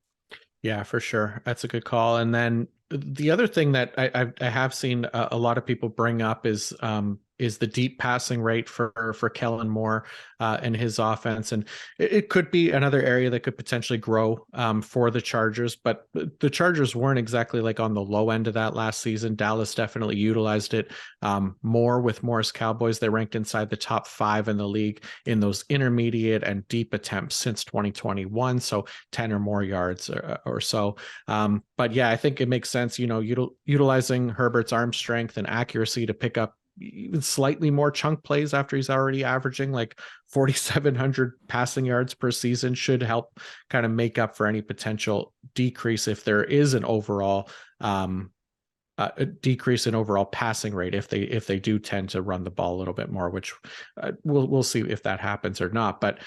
Yeah, for sure. That's a good call. And then The other thing that I have seen a lot of people bring up is the deep passing rate for Kellen Moore and his offense, and it could be another area that could potentially grow for the Chargers. But the Chargers weren't exactly like on the low end of that last season. Dallas definitely utilized it more with Morris Cowboys. They ranked inside the top 5 in the league in those intermediate and deep attempts since 2021, so 10 or more yards or so. But yeah, I think it makes sense, utilizing Herbert's arm strength and accuracy to pick up even slightly more chunk plays after he's already averaging like 4,700 passing yards per season should help kind of make up for any potential decrease if there is an overall a decrease in overall passing rate if they do tend to run the ball a little bit more, which we'll see if that happens or not. But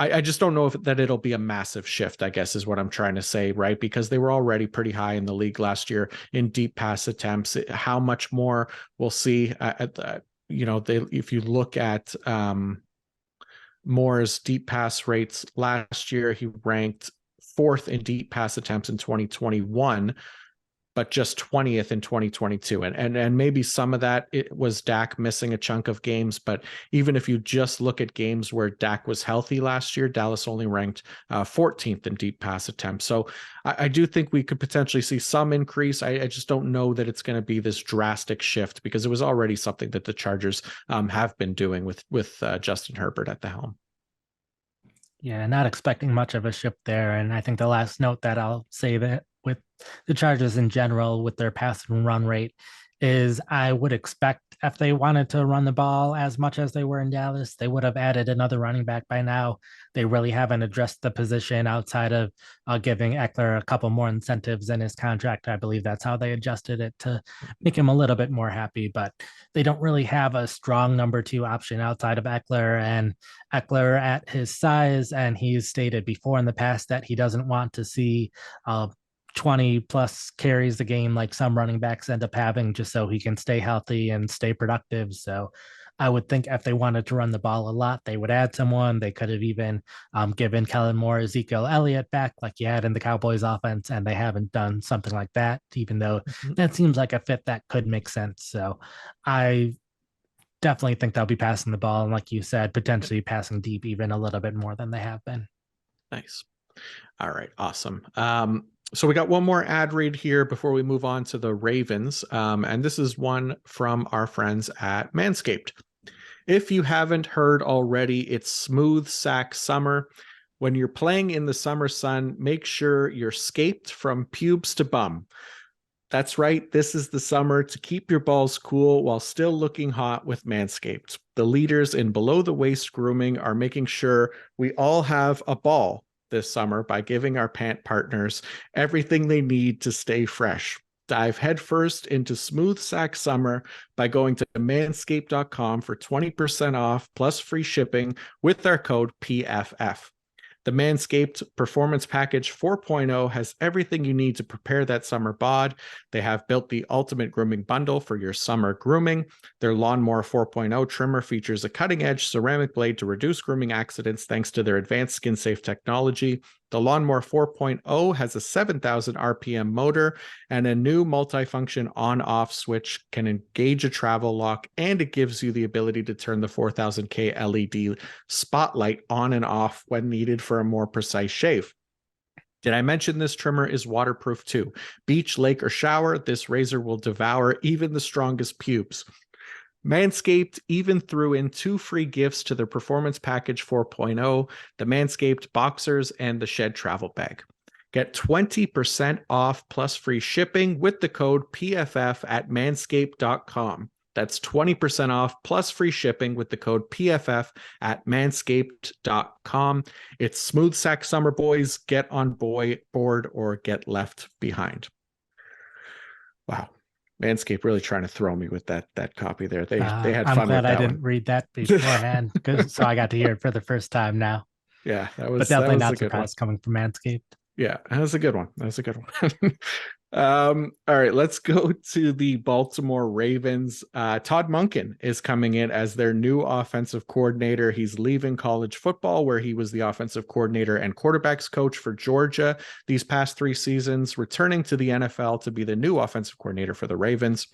I just don't know if that it'll be a massive shift, I guess, is what I'm trying to say, right? Because they were already pretty high in the league last year in deep pass attempts. How much more we'll see if you look at Moore's deep pass rates last year, he ranked 4th in deep pass attempts in 2021, but just 20th in 2022. And maybe some of that it was Dak missing a chunk of games. But even if you just look at games where Dak was healthy last year, Dallas only ranked 14th in deep pass attempts. So I do think we could potentially see some increase. I just don't know that it's going to be this drastic shift because it was already something that the Chargers have been doing with Justin Herbert at the helm. Yeah, not expecting much of a shift there. And I think the last note that I'll say that with the Chargers in general, with their pass and run rate, is I would expect if they wanted to run the ball as much as they were in Dallas, they would have added another running back by now. They really haven't addressed the position outside of giving Eckler a couple more incentives in his contract. I believe that's how they adjusted it to make him a little bit more happy, but they don't really have a strong number 2 option outside of Eckler. And Eckler at his size, and he's stated before in the past that he doesn't want to see 20 plus carries a game like some running backs end up having just so he can stay healthy and stay productive. So I would think if they wanted to run the ball a lot, they would add someone. They could have even given Kellen Moore Ezekiel Elliott back like you had in the Cowboys offense, and they haven't done something like that, even though that seems like a fit that could make sense. So I definitely think they'll be passing the ball. And like you said, potentially passing deep even a little bit more than they have been. Nice. All right. Awesome. So we got one more ad read here before we move on to the Ravens. And this is one from our friends at Manscaped. If you haven't heard already, it's smooth sack summer. When you're playing in the summer sun, make sure you're scaped from pubes to bum. That's right. This is the summer to keep your balls cool while still looking hot with Manscaped. The leaders in below the waist grooming are making sure we all have a ball this summer by giving our pant partners everything they need to stay fresh. Dive headfirst into smooth sack summer by going to manscaped.com for 20% off plus free shipping with our code PFF. The Manscaped Performance Package 4.0 has everything you need to prepare that summer bod. They have built the ultimate grooming bundle for your summer grooming. Their Lawnmower 4.0 trimmer features a cutting-edge ceramic blade to reduce grooming accidents thanks to their advanced skin-safe technology. The Lawnmower 4.0 has a 7,000 RPM motor and a new multifunction on-off switch, can engage a travel lock, and it gives you the ability to turn the 4000K LED spotlight on and off when needed for a more precise shave. Did I mention this trimmer is waterproof too? Beach, lake, or shower, this razor will devour even the strongest pubes. Manscaped even threw in 2 free gifts to their Performance Package 4.0, the Manscaped Boxers and the Shed Travel Bag. Get 20% off plus free shipping with the code PFF at manscaped.com. That's 20% off plus free shipping with the code PFF at manscaped.com. It's smooth sack summer, boys. Get on board or get left behind. Wow. Manscaped really trying to throw me with that copy there. They had I'm fun glad with that I didn't read that beforehand, so I got to hear it for the first time now. Yeah, But definitely that was not a good one. surprised coming from Manscaped. Yeah, that was a good one. All right, let's go to the Baltimore Ravens. Todd Monken is coming in as their new offensive coordinator. He's leaving college football, where he was the offensive coordinator and quarterbacks coach for Georgia these past 3 seasons, returning to the NFL to be the new offensive coordinator for the Ravens.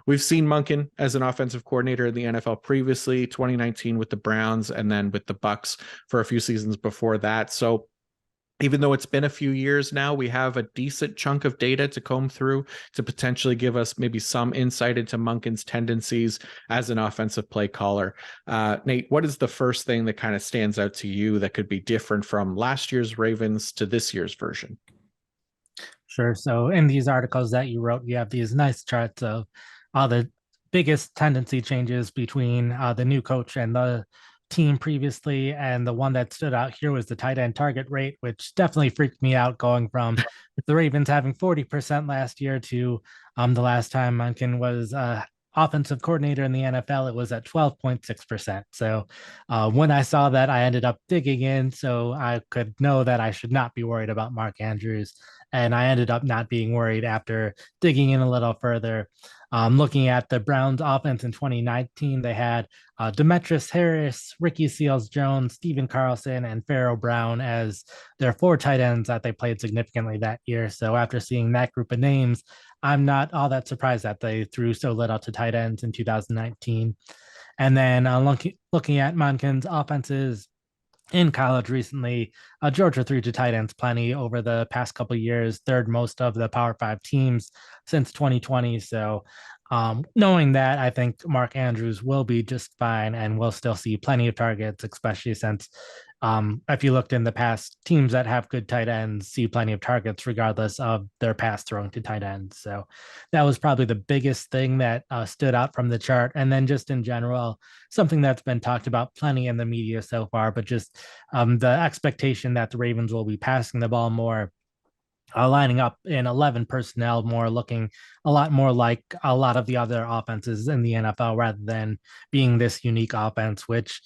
We've seen Monken as an offensive coordinator in the NFL previously, 2019 with the Browns, and then with the Bucks for a few seasons before that. So even though it's been a few years now, we have a decent chunk of data to comb through to potentially give us maybe some insight into Monken's tendencies as an offensive play caller. Nate, what is the first thing that kind of stands out to you that could be different from last year's Ravens to this year's version? Sure. So in these articles that you wrote, you have these nice charts of all the biggest tendency changes between the new coach and the team previously. And the one that stood out here was the tight end target rate, which definitely freaked me out, going from the Ravens having 40% last year to the last time Munkin was offensive coordinator in the NFL, it was at 12.6%. So when I saw that, I ended up digging in so I could know that I should not be worried about Mark Andrews. And I ended up not being worried after digging in a little further. Looking at the Browns offense in 2019, they had Demetrius Harris, Ricky Seals-Jones, Stephen Carlson, and Pharaoh Brown as their 4 tight ends that they played significantly that year. So after seeing that group of names, I'm not all that surprised that they threw so little to tight ends in 2019. And then looking at Monken's offenses in college recently, Georgia threw to tight ends plenty over the past couple of years, third most of the Power Five teams since 2020. So, knowing that, I think Mark Andrews will be just fine and we'll still see plenty of targets, especially since if you looked in the past, teams that have good tight ends see plenty of targets regardless of their pass throwing to tight ends. So that was probably the biggest thing that stood out from the chart. And then just in general, something that's been talked about plenty in the media so far, but just the expectation that the Ravens will be passing the ball more, lining up in 11 personnel more, looking a lot more like a lot of the other offenses in the NFL rather than being this unique offense, which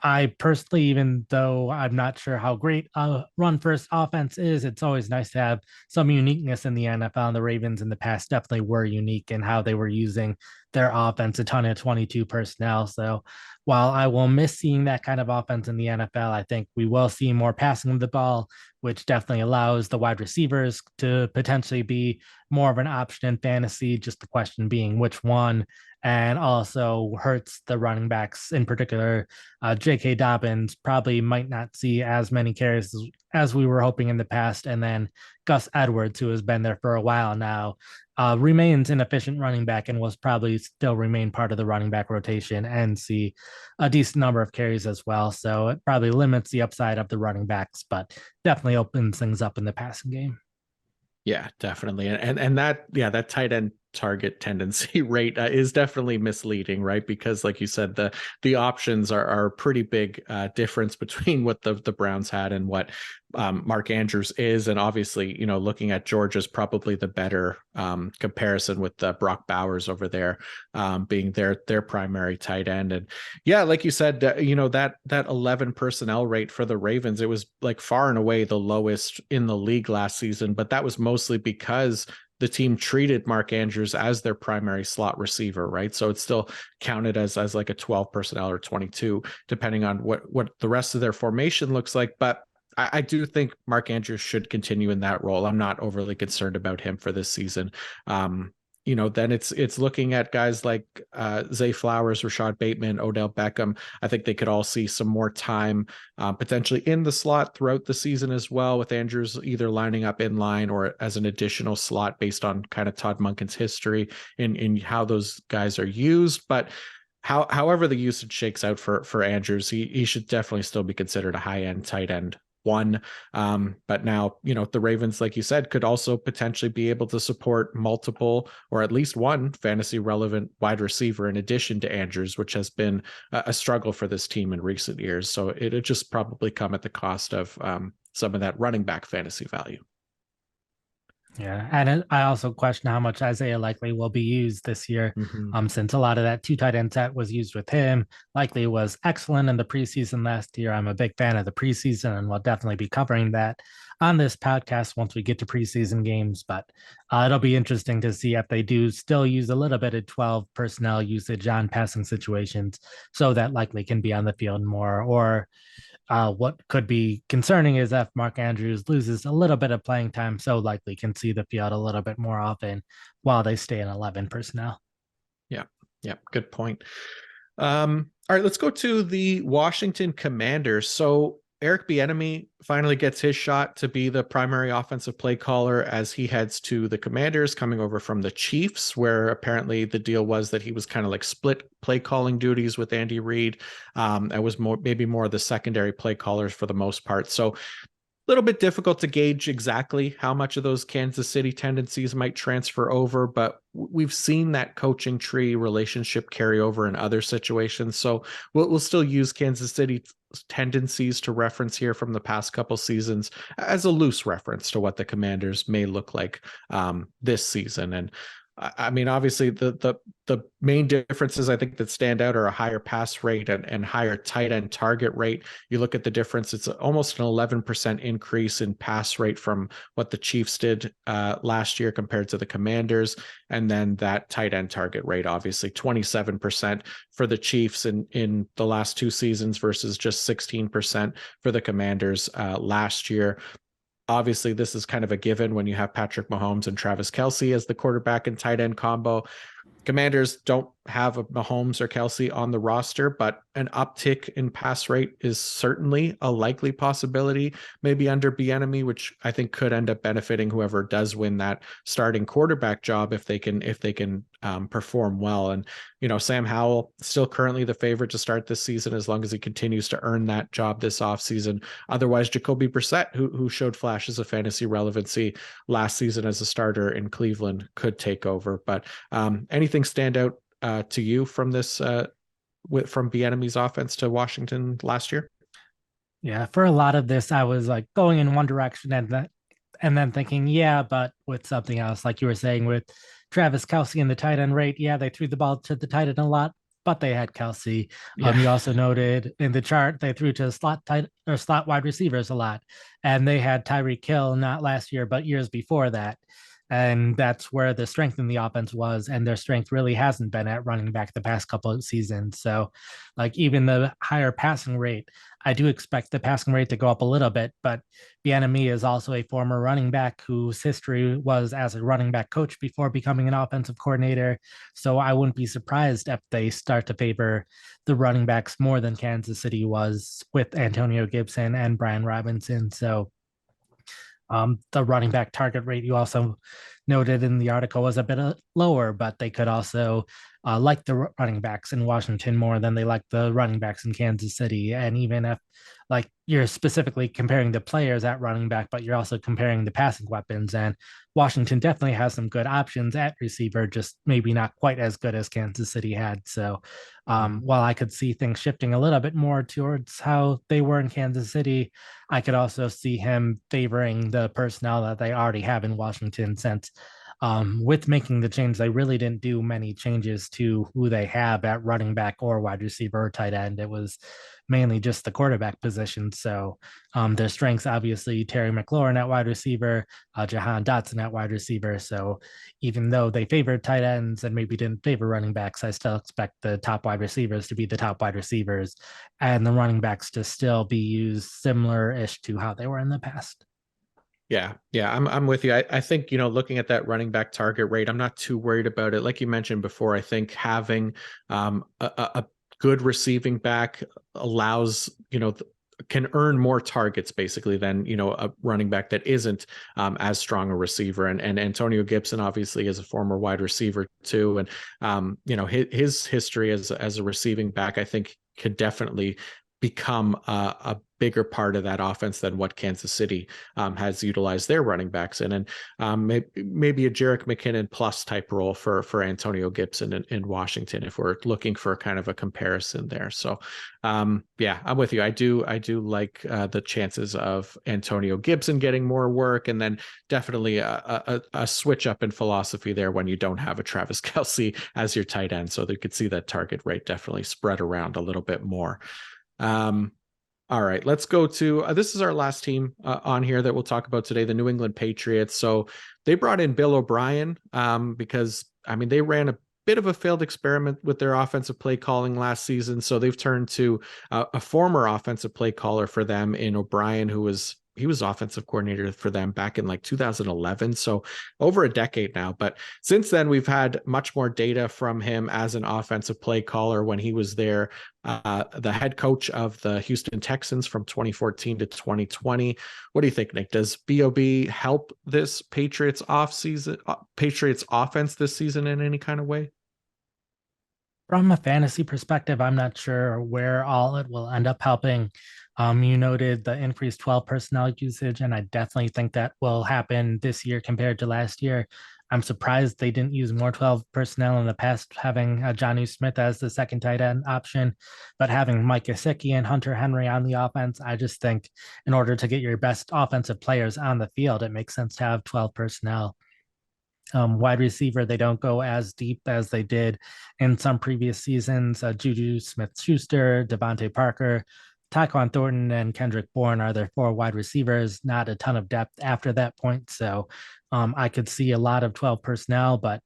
I personally, even though I'm not sure how great a run first offense is, it's always nice to have some uniqueness in the NFL. And the Ravens in the past definitely were unique in how they were using their offense, a ton of 22 personnel. So while I will miss seeing that kind of offense in the NFL, I think we will see more passing of the ball, which definitely allows the wide receivers to potentially be more of an option in fantasy. Just the question being which one, and also hurts the running backs in particular. J.K. Dobbins probably might not see as many carries as we were hoping in the past. And then Gus Edwards, who has been there for a while now, remains an efficient running back and will probably still remain part of the running back rotation and see a decent number of carries as well. So it probably limits the upside of the running backs, but definitely opens things up in the passing game. Yeah, definitely. And that, yeah, that tight end target tendency rate is definitely misleading, right? Because like you said, the options are a pretty big difference between what the Browns had and what Mark Andrews is. And obviously, looking at Georgia's probably the better comparison with Brock Bowers over there being their primary tight end. And yeah, like you said, that 11 personnel rate for the Ravens, it was like far and away the lowest in the league last season, but that was mostly because the team treated Mark Andrews as their primary slot receiver, right? So it's still counted as like a 12 personnel or 22, depending on what the rest of their formation looks like. But I do think Mark Andrews should continue in that role. I'm not overly concerned about him for this season. Then it's looking at guys like Zay Flowers, Rashad Bateman, Odell Beckham. I think they could all see some more time potentially in the slot throughout the season as well, with Andrews either lining up in line or as an additional slot based on kind of Todd Monken's history in how those guys are used. But however the usage shakes out for Andrews, he should definitely still be considered a high-end tight end one. But now, the Ravens, like you said, could also potentially be able to support multiple or at least one fantasy relevant wide receiver in addition to Andrews, which has been a struggle for this team in recent years. So it'd just probably come at the cost of some of that running back fantasy value. Yeah, and I also question how much Isaiah Likely will be used this year, Mm-hmm. since a lot of that two tight end set was used with him. Likely was excellent in the preseason last year. I'm a big fan of the preseason, and we'll definitely be covering that on this podcast once we get to preseason games. But it'll be interesting to see if they do still use a little bit of 12 personnel usage on passing situations, so that Likely can be on the field more, or what could be concerning is if Mark Andrews loses a little bit of playing time, so Likely can see the field a little bit more often while they stay in 11 personnel. Yeah. Yeah. Good point. All right, let's go to the Washington Commanders. So Eric Bieniemy finally gets his shot to be the primary offensive play caller as he heads to the Commanders, coming over from the Chiefs, where apparently the deal was that he was kind of like split play calling duties with Andy Reid. It was maybe more of the secondary play callers for the most part. So little bit difficult to gauge exactly how much of those Kansas City tendencies might transfer over, but we've seen that coaching tree relationship carry over in other situations. So we'll still use Kansas City tendencies to reference here from the past couple seasons as a loose reference to what the Commanders may look like this season. And I mean, obviously, the main differences I think that stand out are a higher pass rate and higher tight end target rate. You look at the difference; it's almost an 11% increase in pass rate from what the Chiefs did last year compared to the Commanders, and then that tight end target rate, obviously 27% for the Chiefs in the last two seasons versus just 16% for the Commanders last year. Obviously, this is kind of a given when you have Patrick Mahomes and Travis Kelce as the quarterback and tight end combo. Commanders don't have a Mahomes or Kelce on the roster, but an uptick in pass rate is certainly a likely possibility, maybe under Bieniemy, which I think could end up benefiting whoever does win that starting quarterback job if they can perform well. And Sam Howell still currently the favorite to start this season as long as he continues to earn that job this offseason. Otherwise, Jacoby Brissett, who showed flashes of fantasy relevancy last season as a starter in Cleveland, could take over. But anything stand out to you from this from Bieniemy's offense to Washington last year? Yeah, for a lot of this, I was like going in one direction and then thinking, yeah, but with something else, like you were saying with Travis Kelce and the tight end rate, yeah, they threw the ball to the tight end a lot, but they had Kelce. Yeah. You also noted in the chart they threw to slot tight or slot wide receivers a lot, and they had Tyreek Hill not last year but years before that. And that's where the strength in the offense was, and their strength really hasn't been at running back the past couple of seasons. So, like even the higher passing rate, I do expect the passing rate to go up a little bit, but Bieniemy is also a former running back whose history was as a running back coach before becoming an offensive coordinator. So I wouldn't be surprised if they start to favor the running backs more than Kansas City was with Antonio Gibson and Brian Robinson. So the running back target rate you also noted in the article was a bit lower, but they could also like the running backs in Washington more than they like the running backs in Kansas City. And even if like you're specifically comparing the players at running back, but you're also comparing the passing weapons, and Washington definitely has some good options at receiver, just maybe not quite as good as Kansas City had. So while I could see things shifting a little bit more towards how they were in Kansas City, I could also see him favoring the personnel that they already have in Washington, since with making the change, they really didn't do many changes to who they have at running back or wide receiver or tight end. It was mainly just the quarterback position. So their strengths, obviously, Terry McLaurin at wide receiver, Jahan Dotson at wide receiver. So even though they favored tight ends and maybe didn't favor running backs, I still expect the top wide receivers to be the top wide receivers and the running backs to still be used similar-ish to how they were in the past. Yeah, I'm with you. I think, looking at that running back target rate, I'm not too worried about it. Like you mentioned before, I think having a good receiving back allows, can earn more targets basically than, a running back that isn't as strong a receiver. And Antonio Gibson obviously is a former wide receiver too. And, his history as a receiving back, I think could definitely become a bigger part of that offense than what Kansas City has utilized their running backs in. And maybe a Jerick McKinnon plus type role for Antonio Gibson in Washington, if we're looking for kind of a comparison there. So yeah, I'm with you. I do like the chances of Antonio Gibson getting more work, and then definitely a switch up in philosophy there when you don't have a Travis Kelce as your tight end. So they could see that target rate definitely spread around a little bit more. All right, let's go to this is our last team on here that we'll talk about today, the New England Patriots. So they brought in Bill O'Brien because, I mean, they ran a bit of a failed experiment with their offensive play calling last season. So they've turned to a former offensive play caller for them in O'Brien, he was offensive coordinator for them back in like 2011. So over a decade now. But since then, we've had much more data from him as an offensive play caller when he was there, the head coach of the Houston Texans from 2014 to 2020. What do you think, Nick? Does BOB help this Patriots offense this season in any kind of way? From a fantasy perspective, I'm not sure where all it will end up helping. You noted the increased 12 personnel usage, and I definitely think that will happen this year compared to last year. I'm surprised they didn't use more 12 personnel in the past, having Jonnu Smith as the second tight end option, but having Mike Gesicki and Hunter Henry on the offense, I just think in order to get your best offensive players on the field, it makes sense to have 12 personnel. Wide receiver, they don't go as deep as they did in some previous seasons. Juju Smith-Schuster, Devontae Parker, Tyquan Thornton, and Kendrick Bourne are their four wide receivers. Not a ton of depth after that point. So I could see a lot of 12 personnel, but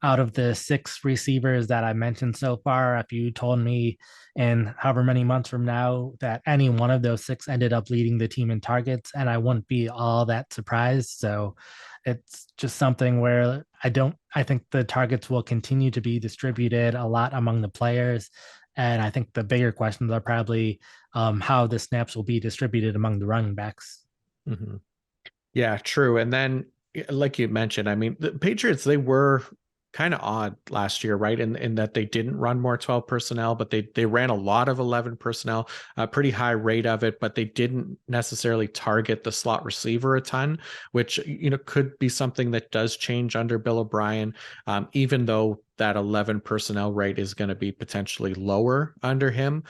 out of the six receivers that I mentioned so far, if you told me in however many months from now that any one of those six ended up leading the team in targets, and I wouldn't be all that surprised. So it's just something where I think the targets will continue to be distributed a lot among the players. And I think the bigger questions are probably how the snaps will be distributed among the running backs. Mm-hmm. Yeah, true. And then, like you mentioned, I mean, the Patriots, they were kind of odd last year, right? In that they didn't run more 12 personnel, but they ran a lot of 11 personnel, a pretty high rate of it, but they didn't necessarily target the slot receiver a ton, which, could be something that does change under Bill O'Brien, even though that 11 personnel rate is going to be potentially lower under him,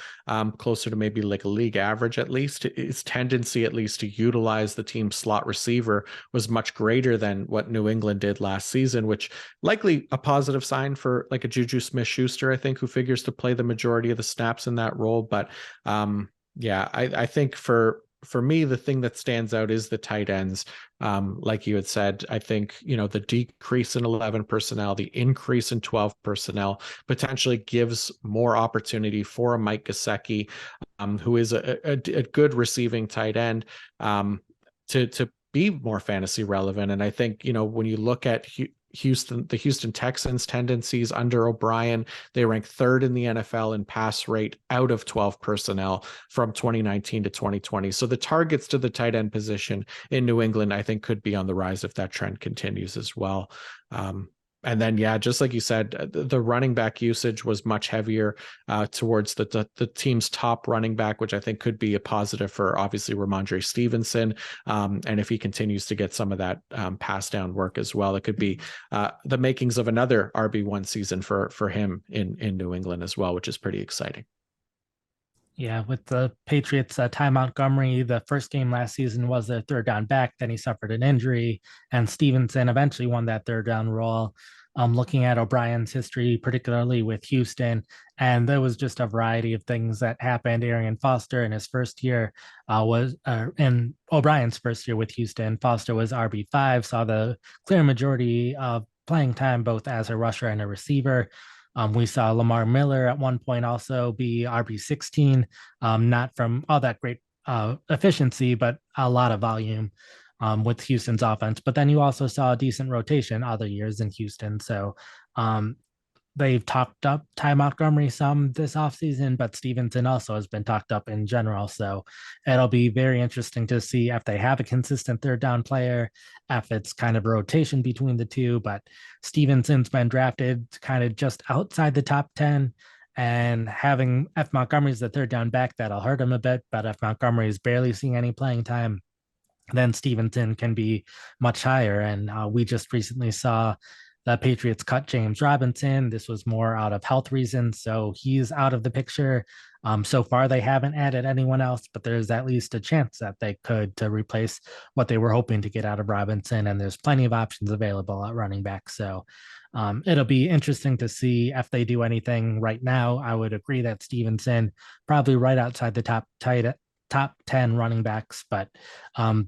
closer to maybe like a league average at least. His tendency, at least, to utilize the team's slot receiver was much greater than what New England did last season, which likely a positive sign for like a Juju Smith-Schuster, I think, who figures to play the majority of the snaps in that role. But yeah, I think for me, the thing that stands out is the tight ends. Like you had said, I think, the decrease in 11 personnel, the increase in 12 personnel potentially gives more opportunity for a Mike Gesicki, who is a good receiving tight end, to be more fantasy relevant. And I think, when you look at the Houston Texans tendencies under O'Brien, they rank third in the NFL in pass rate out of 12 personnel from 2019 to 2020. So the targets to the tight end position in New England, I think, could be on the rise if that trend continues as well. And then, yeah, just like you said, the running back usage was much heavier towards the team's top running back, which I think could be a positive for, obviously, Ramondre Stevenson. And if he continues to get some of that pass down work as well, it could be the makings of another RB1 season for him in New England as well, which is pretty exciting. Yeah, with the Patriots, Ty Montgomery, the first game last season was their third down back. Then he suffered an injury, and Stevenson eventually won that third down role. Looking at O'Brien's history, particularly with Houston, and there was just a variety of things that happened. Arian Foster in his first year in O'Brien's first year with Houston, Foster was RB5, saw the clear majority of playing time both as a rusher and a receiver. We saw Lamar Miller at one point also be RB16, not from all that great efficiency, but a lot of volume with Houston's offense. But then you also saw a decent rotation other years in Houston. So they've talked up Ty Montgomery some this offseason, but Stevenson also has been talked up in general. So it'll be very interesting to see if they have a consistent third down player, if it's kind of a rotation between the two. But Stevenson's been drafted kind of just outside the top 10. And having F. Montgomery as the third down back, that'll hurt him a bit. But if Montgomery is barely seeing any playing time, then Stevenson can be much higher. And we just recently saw the Patriots cut James Robinson. This was more out of health reasons. So he's out of the picture. So far, they haven't added anyone else, but there's at least a chance that they could to replace what they were hoping to get out of Robinson. And there's plenty of options available at running back. So it'll be interesting to see if they do anything right now. I would agree that Stevenson probably right outside the top 10 running backs, but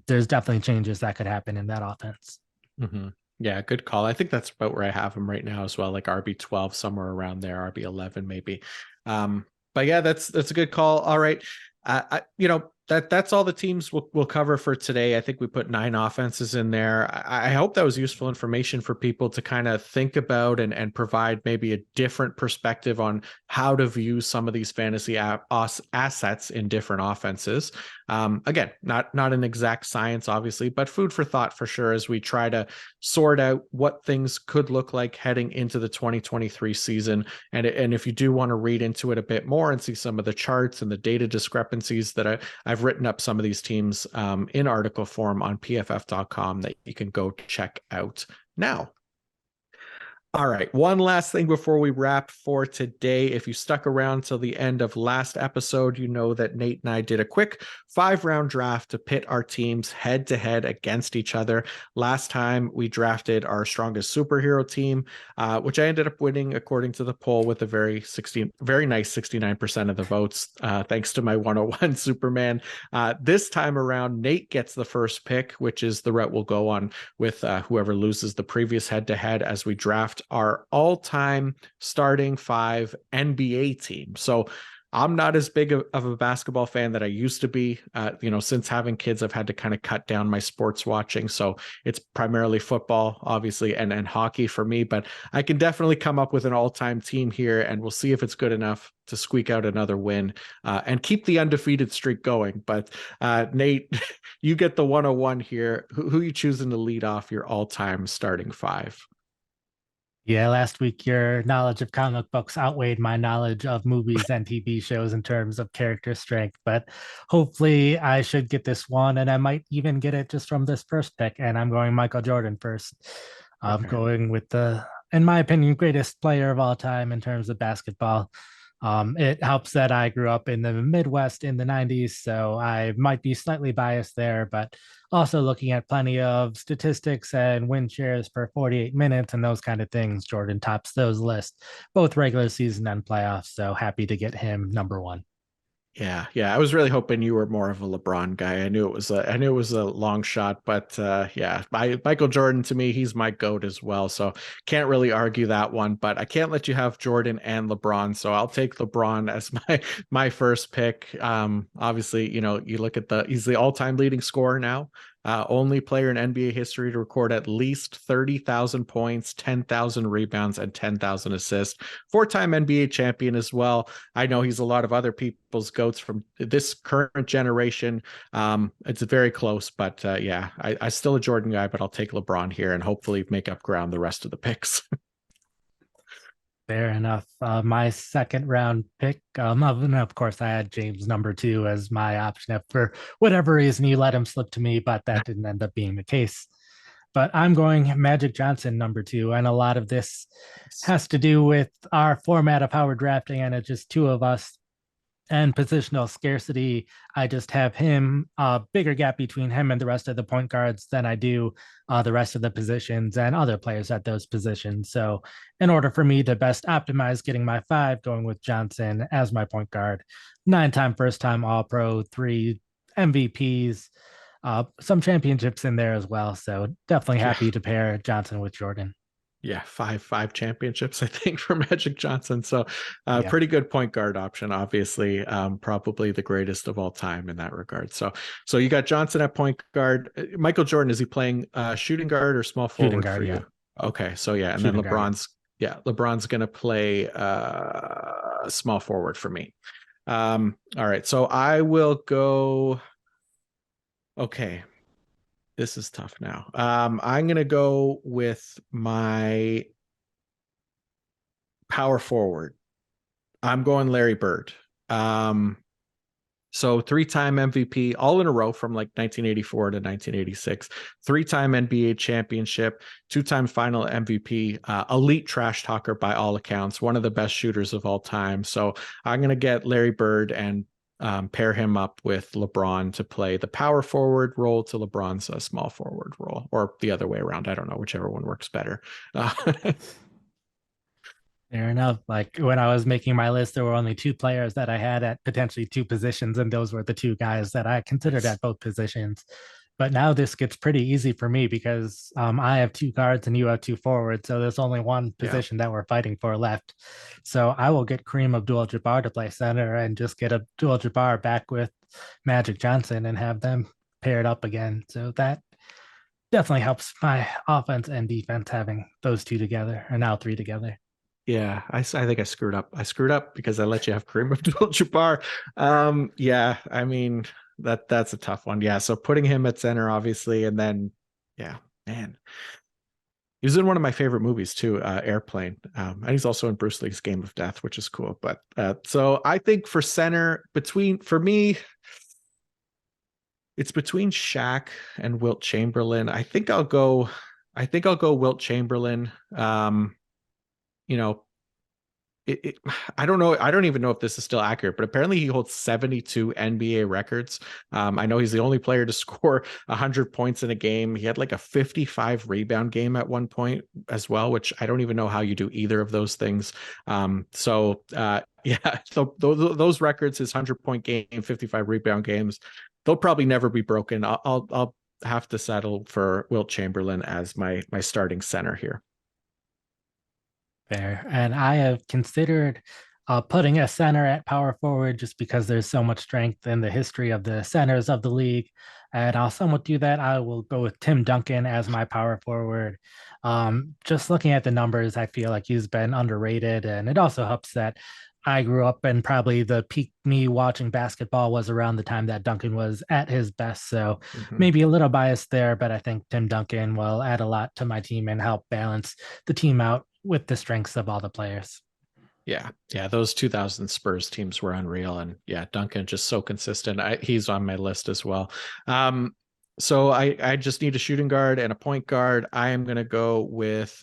there's definitely changes that could happen in that offense. Mm-hmm. Yeah, good call. I think that's about where I have him right now as well, like RB12, somewhere around there, RB11 maybe. But yeah, that's a good call. All right. That's all the teams we'll cover for today. I think we put 9 offenses in there. I hope that was useful information for people to kind of think about and provide maybe a different perspective on how to view some of these fantasy assets in different offenses. Again, not an exact science, obviously, but food for thought for sure as we try to sort out what things could look like heading into the 2023 season. And if you do want to read into it a bit more and see some of the charts and the data discrepancies that I've written up some of these teams in article form on pff.com that you can go check out now. All right. One last thing before we wrap for today. If you stuck around till the end of last episode, you know that Nate and I did a quick 5-round draft to pit our teams head to head against each other. Last time we drafted our strongest superhero team, which I ended up winning according to the poll with a very nice 69% of the votes, thanks to my 101 Superman. This time around, Nate gets the first pick, which is the route we'll go on with whoever loses the previous head to head as we draft our all-time starting 5 NBA team. So I'm not as big of a basketball fan that I used to be. Since having kids, I've had to kind of cut down my sports watching. So it's primarily football, obviously, and hockey for me. But I can definitely come up with an all-time team here, and we'll see if it's good enough to squeak out another win and keep the undefeated streak going. But Nate, you get the 101 here. Who are you choosing to lead off your all-time starting 5? Yeah, last week your knowledge of comic books outweighed my knowledge of movies and TV shows in terms of character strength, but hopefully I should get this one, and I might even get it just from this first pick. And I'm going Michael Jordan first. I'm going with in my opinion, greatest player of all time in terms of basketball. It helps that I grew up in the Midwest in the 90s, so I might be slightly biased there, but also looking at plenty of statistics and win shares per 48 minutes and those kind of things, Jordan tops those lists, both regular season and playoffs. So happy to get him number 1. Yeah. I was really hoping you were more of a LeBron guy. I knew it was a long shot, but Michael Jordan, to me, he's my GOAT as well. So can't really argue that one. But I can't let you have Jordan and LeBron. So I'll take LeBron as my first pick. Obviously, you look at he's the all-time leading scorer now. Only player in NBA history to record at least 30,000 points, 10,000 rebounds, and 10,000 assists. 4-time NBA champion as well. I know he's a lot of other people's GOATs from this current generation. It's very close, but I still a Jordan guy, but I'll take LeBron here and hopefully make up ground the rest of the picks. Fair enough. My second round pick, of course, I had James number 2 as my option. If for whatever reason you let him slip to me, but that didn't end up being the case. But I'm going Magic Johnson number 2, and a lot of this has to do with our format of how we're drafting, and it's just 2 of us and positional scarcity. I just have him a bigger gap between him and the rest of the point guards than I do the rest of the positions and other players at those positions. So in order for me to best optimize getting my 5, going with Johnson as my point guard, 9-time first time all pro, 3 MVPs, some championships in there as well. So definitely happy to pair Johnson with Jordan. Yeah, five championships, I think, for Magic Johnson. So pretty good point guard option, obviously. Probably the greatest of all time in that regard. So you got Johnson at point guard. Michael Jordan, is he playing shooting guard or small forward Guard, for you? Okay, so yeah, and shooting then LeBron's going to play small forward for me. All right, so I will go. Okay, this is tough now. I'm going to go with my power forward. I'm going Larry Bird. So three-time MVP, all in a row from like 1984 to 1986, three-time NBA championship, two-time final MVP, elite trash talker by all accounts, one of the best shooters of all time. So I'm going to get Larry Bird and pair him up with LeBron to play the power forward role to LeBron's small forward role, or the other way around. I don't know, whichever one works better. Fair enough. Like when I was making my list, there were only two players that I had at potentially two positions, and those were the two guys that I considered Nice. at both positions. But now this gets pretty easy for me because I have two guards and you have two forwards. So there's only one Yeah. position that we're fighting for left. So I will get Kareem Abdul-Jabbar to play center and just get Abdul-Jabbar back with Magic Johnson and have them paired up again. So that definitely helps my offense and defense having those two together, or now three together. Yeah, I think I screwed up. I screwed up because I let you have Kareem Abdul-Jabbar. Yeah, I mean that's a tough one. Yeah, so putting him at center, obviously, and then yeah, man, he was in one of my favorite movies too, Airplane, and he's also in Bruce Lee's Game of Death, which is cool. But so I think for center, for me, it's between Shaq and Wilt Chamberlain. I think I'll go Wilt Chamberlain. You know, it, I don't know. I don't even know if this is still accurate, but apparently he holds 72 NBA records. I know he's the only player to score 100 points in a game. He had like a 55 rebound game at one point as well, which I don't even know how you do either of those things. Yeah, so those records, his 100-point game, 55 rebound games, they'll probably never be broken. I'll have to settle for Wilt Chamberlain as my starting center here. Fair. And I have considered putting a center at power forward just because there's so much strength in the history of the centers of the league. And I'll somewhat do that. I will go with Tim Duncan as my power forward. Just looking at the numbers, I feel like he's been underrated. And it also helps that I grew up and probably the peak me watching basketball was around the time that Duncan was at his best. So Mm-hmm. maybe a little biased there, but I think Tim Duncan will add a lot to my team and help balance the team out with the strengths of all the players. Yeah, yeah, those 2000 Spurs teams were unreal, and yeah, Duncan just so consistent. He's on my list as well. So I just need a shooting guard and a point guard. I am gonna go with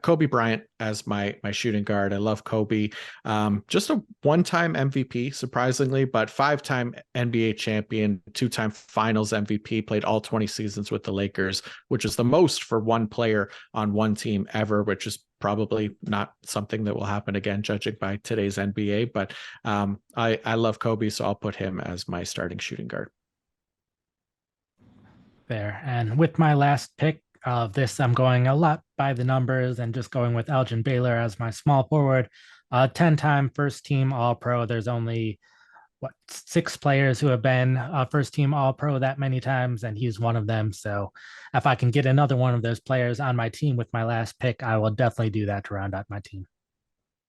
Kobe Bryant as my shooting guard. I love Kobe. Just a one-time MVP, surprisingly, but five-time NBA champion, two-time Finals MVP. Played all 20 seasons with the Lakers, which is the most for one player on one team ever, which is probably not something that will happen again, judging by today's NBA. But I love Kobe, so I'll put him as my starting shooting guard. There. And with my last pick of this, I'm going a lot by the numbers and just going with Elgin Baylor as my small forward. 10-time first team All Pro. There's only six players who have been first team All Pro that many times, and he's one of them. So if I can get another one of those players on my team with my last pick, I will definitely do that to round out my team.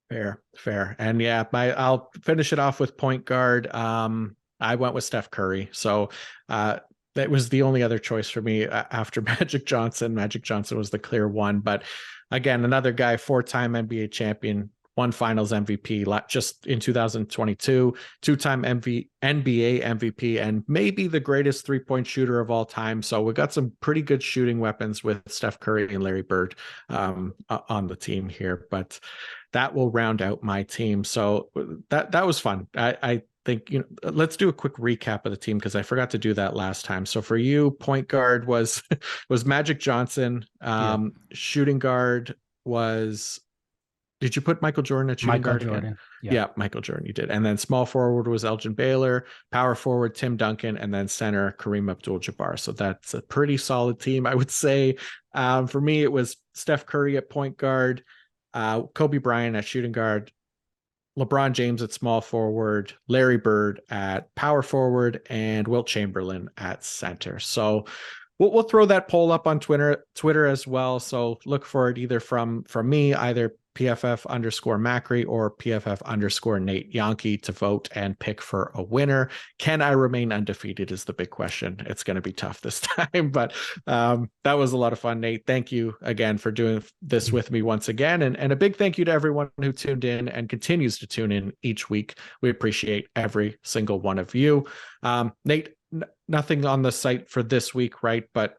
Fair, fair. And yeah, I'll finish it off with point guard. I went with Steph Curry. So that was the only other choice for me after Magic Johnson. Magic Johnson was the clear one. But again, another guy, four-time NBA champion, one Finals MVP just in 2022, two-time NBA MVP, and maybe the greatest three-point shooter of all time. So we got some pretty good shooting weapons with Steph Curry and Larry Bird on the team here. But that will round out my team. So that was fun. I think, let's do a quick recap of the team because I forgot to do that last time. So for you, point guard was Magic Johnson. Yeah. Shooting guard was, did you put Michael Jordan at shooting Michael guard again? Jordan. Yeah, Michael Jordan, you did. And then small forward was Elgin Baylor, power forward Tim Duncan, and then center Kareem Abdul-Jabbar. So that's a pretty solid team, I would say. For me, it was Steph Curry at point guard, Kobe Bryant at shooting guard, LeBron James at small forward, Larry Bird at power forward, and Wilt Chamberlain at center. So we'll throw that poll up on Twitter as well. So look for it either from me, either PFF underscore Macri or PFF underscore Nate Jahnke to vote and pick for a winner. Can I remain undefeated is the big question. It's going to be tough this time, but that was a lot of fun, Nate. Thank you again for doing this with me once again. And a big thank you to everyone who tuned in and continues to tune in each week. We appreciate every single one of you. Nate, nothing on the site for this week, right? But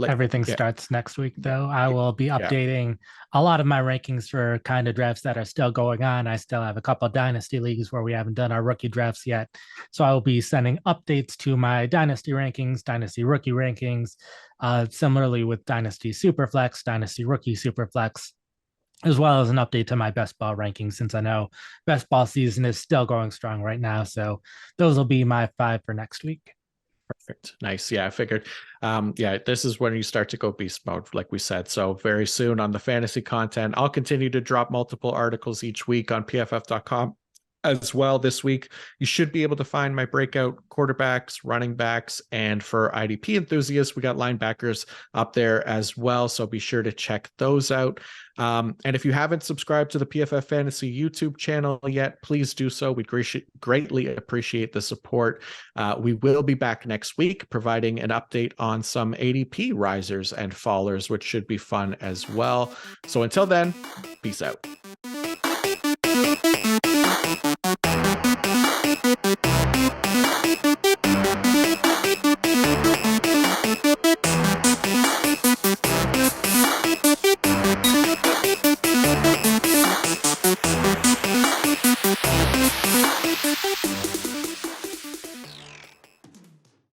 everything starts next week, though. I will be updating a lot of my rankings for kind of drafts that are still going on. I still have a couple of dynasty leagues where we haven't done our rookie drafts yet. So I will be sending updates to my dynasty rankings, dynasty rookie rankings, similarly with dynasty superflex, dynasty rookie superflex, as well as an update to my best ball rankings, since I know best ball season is still going strong right now. So those will be my 5 for next week. Perfect. Nice. Yeah, I figured. This is when you start to go beast mode, like we said. So very soon on the fantasy content, I'll continue to drop multiple articles each week on pff.com as well. This week, you should be able to find my breakout quarterbacks, running backs, and for IDP enthusiasts, we got linebackers up there as well. So be sure to check those out. And if you haven't subscribed to the PFF Fantasy YouTube channel yet, please do so. We greatly appreciate the support. We will be back next week providing an update on some ADP risers and fallers, which should be fun as well. So until then, peace out.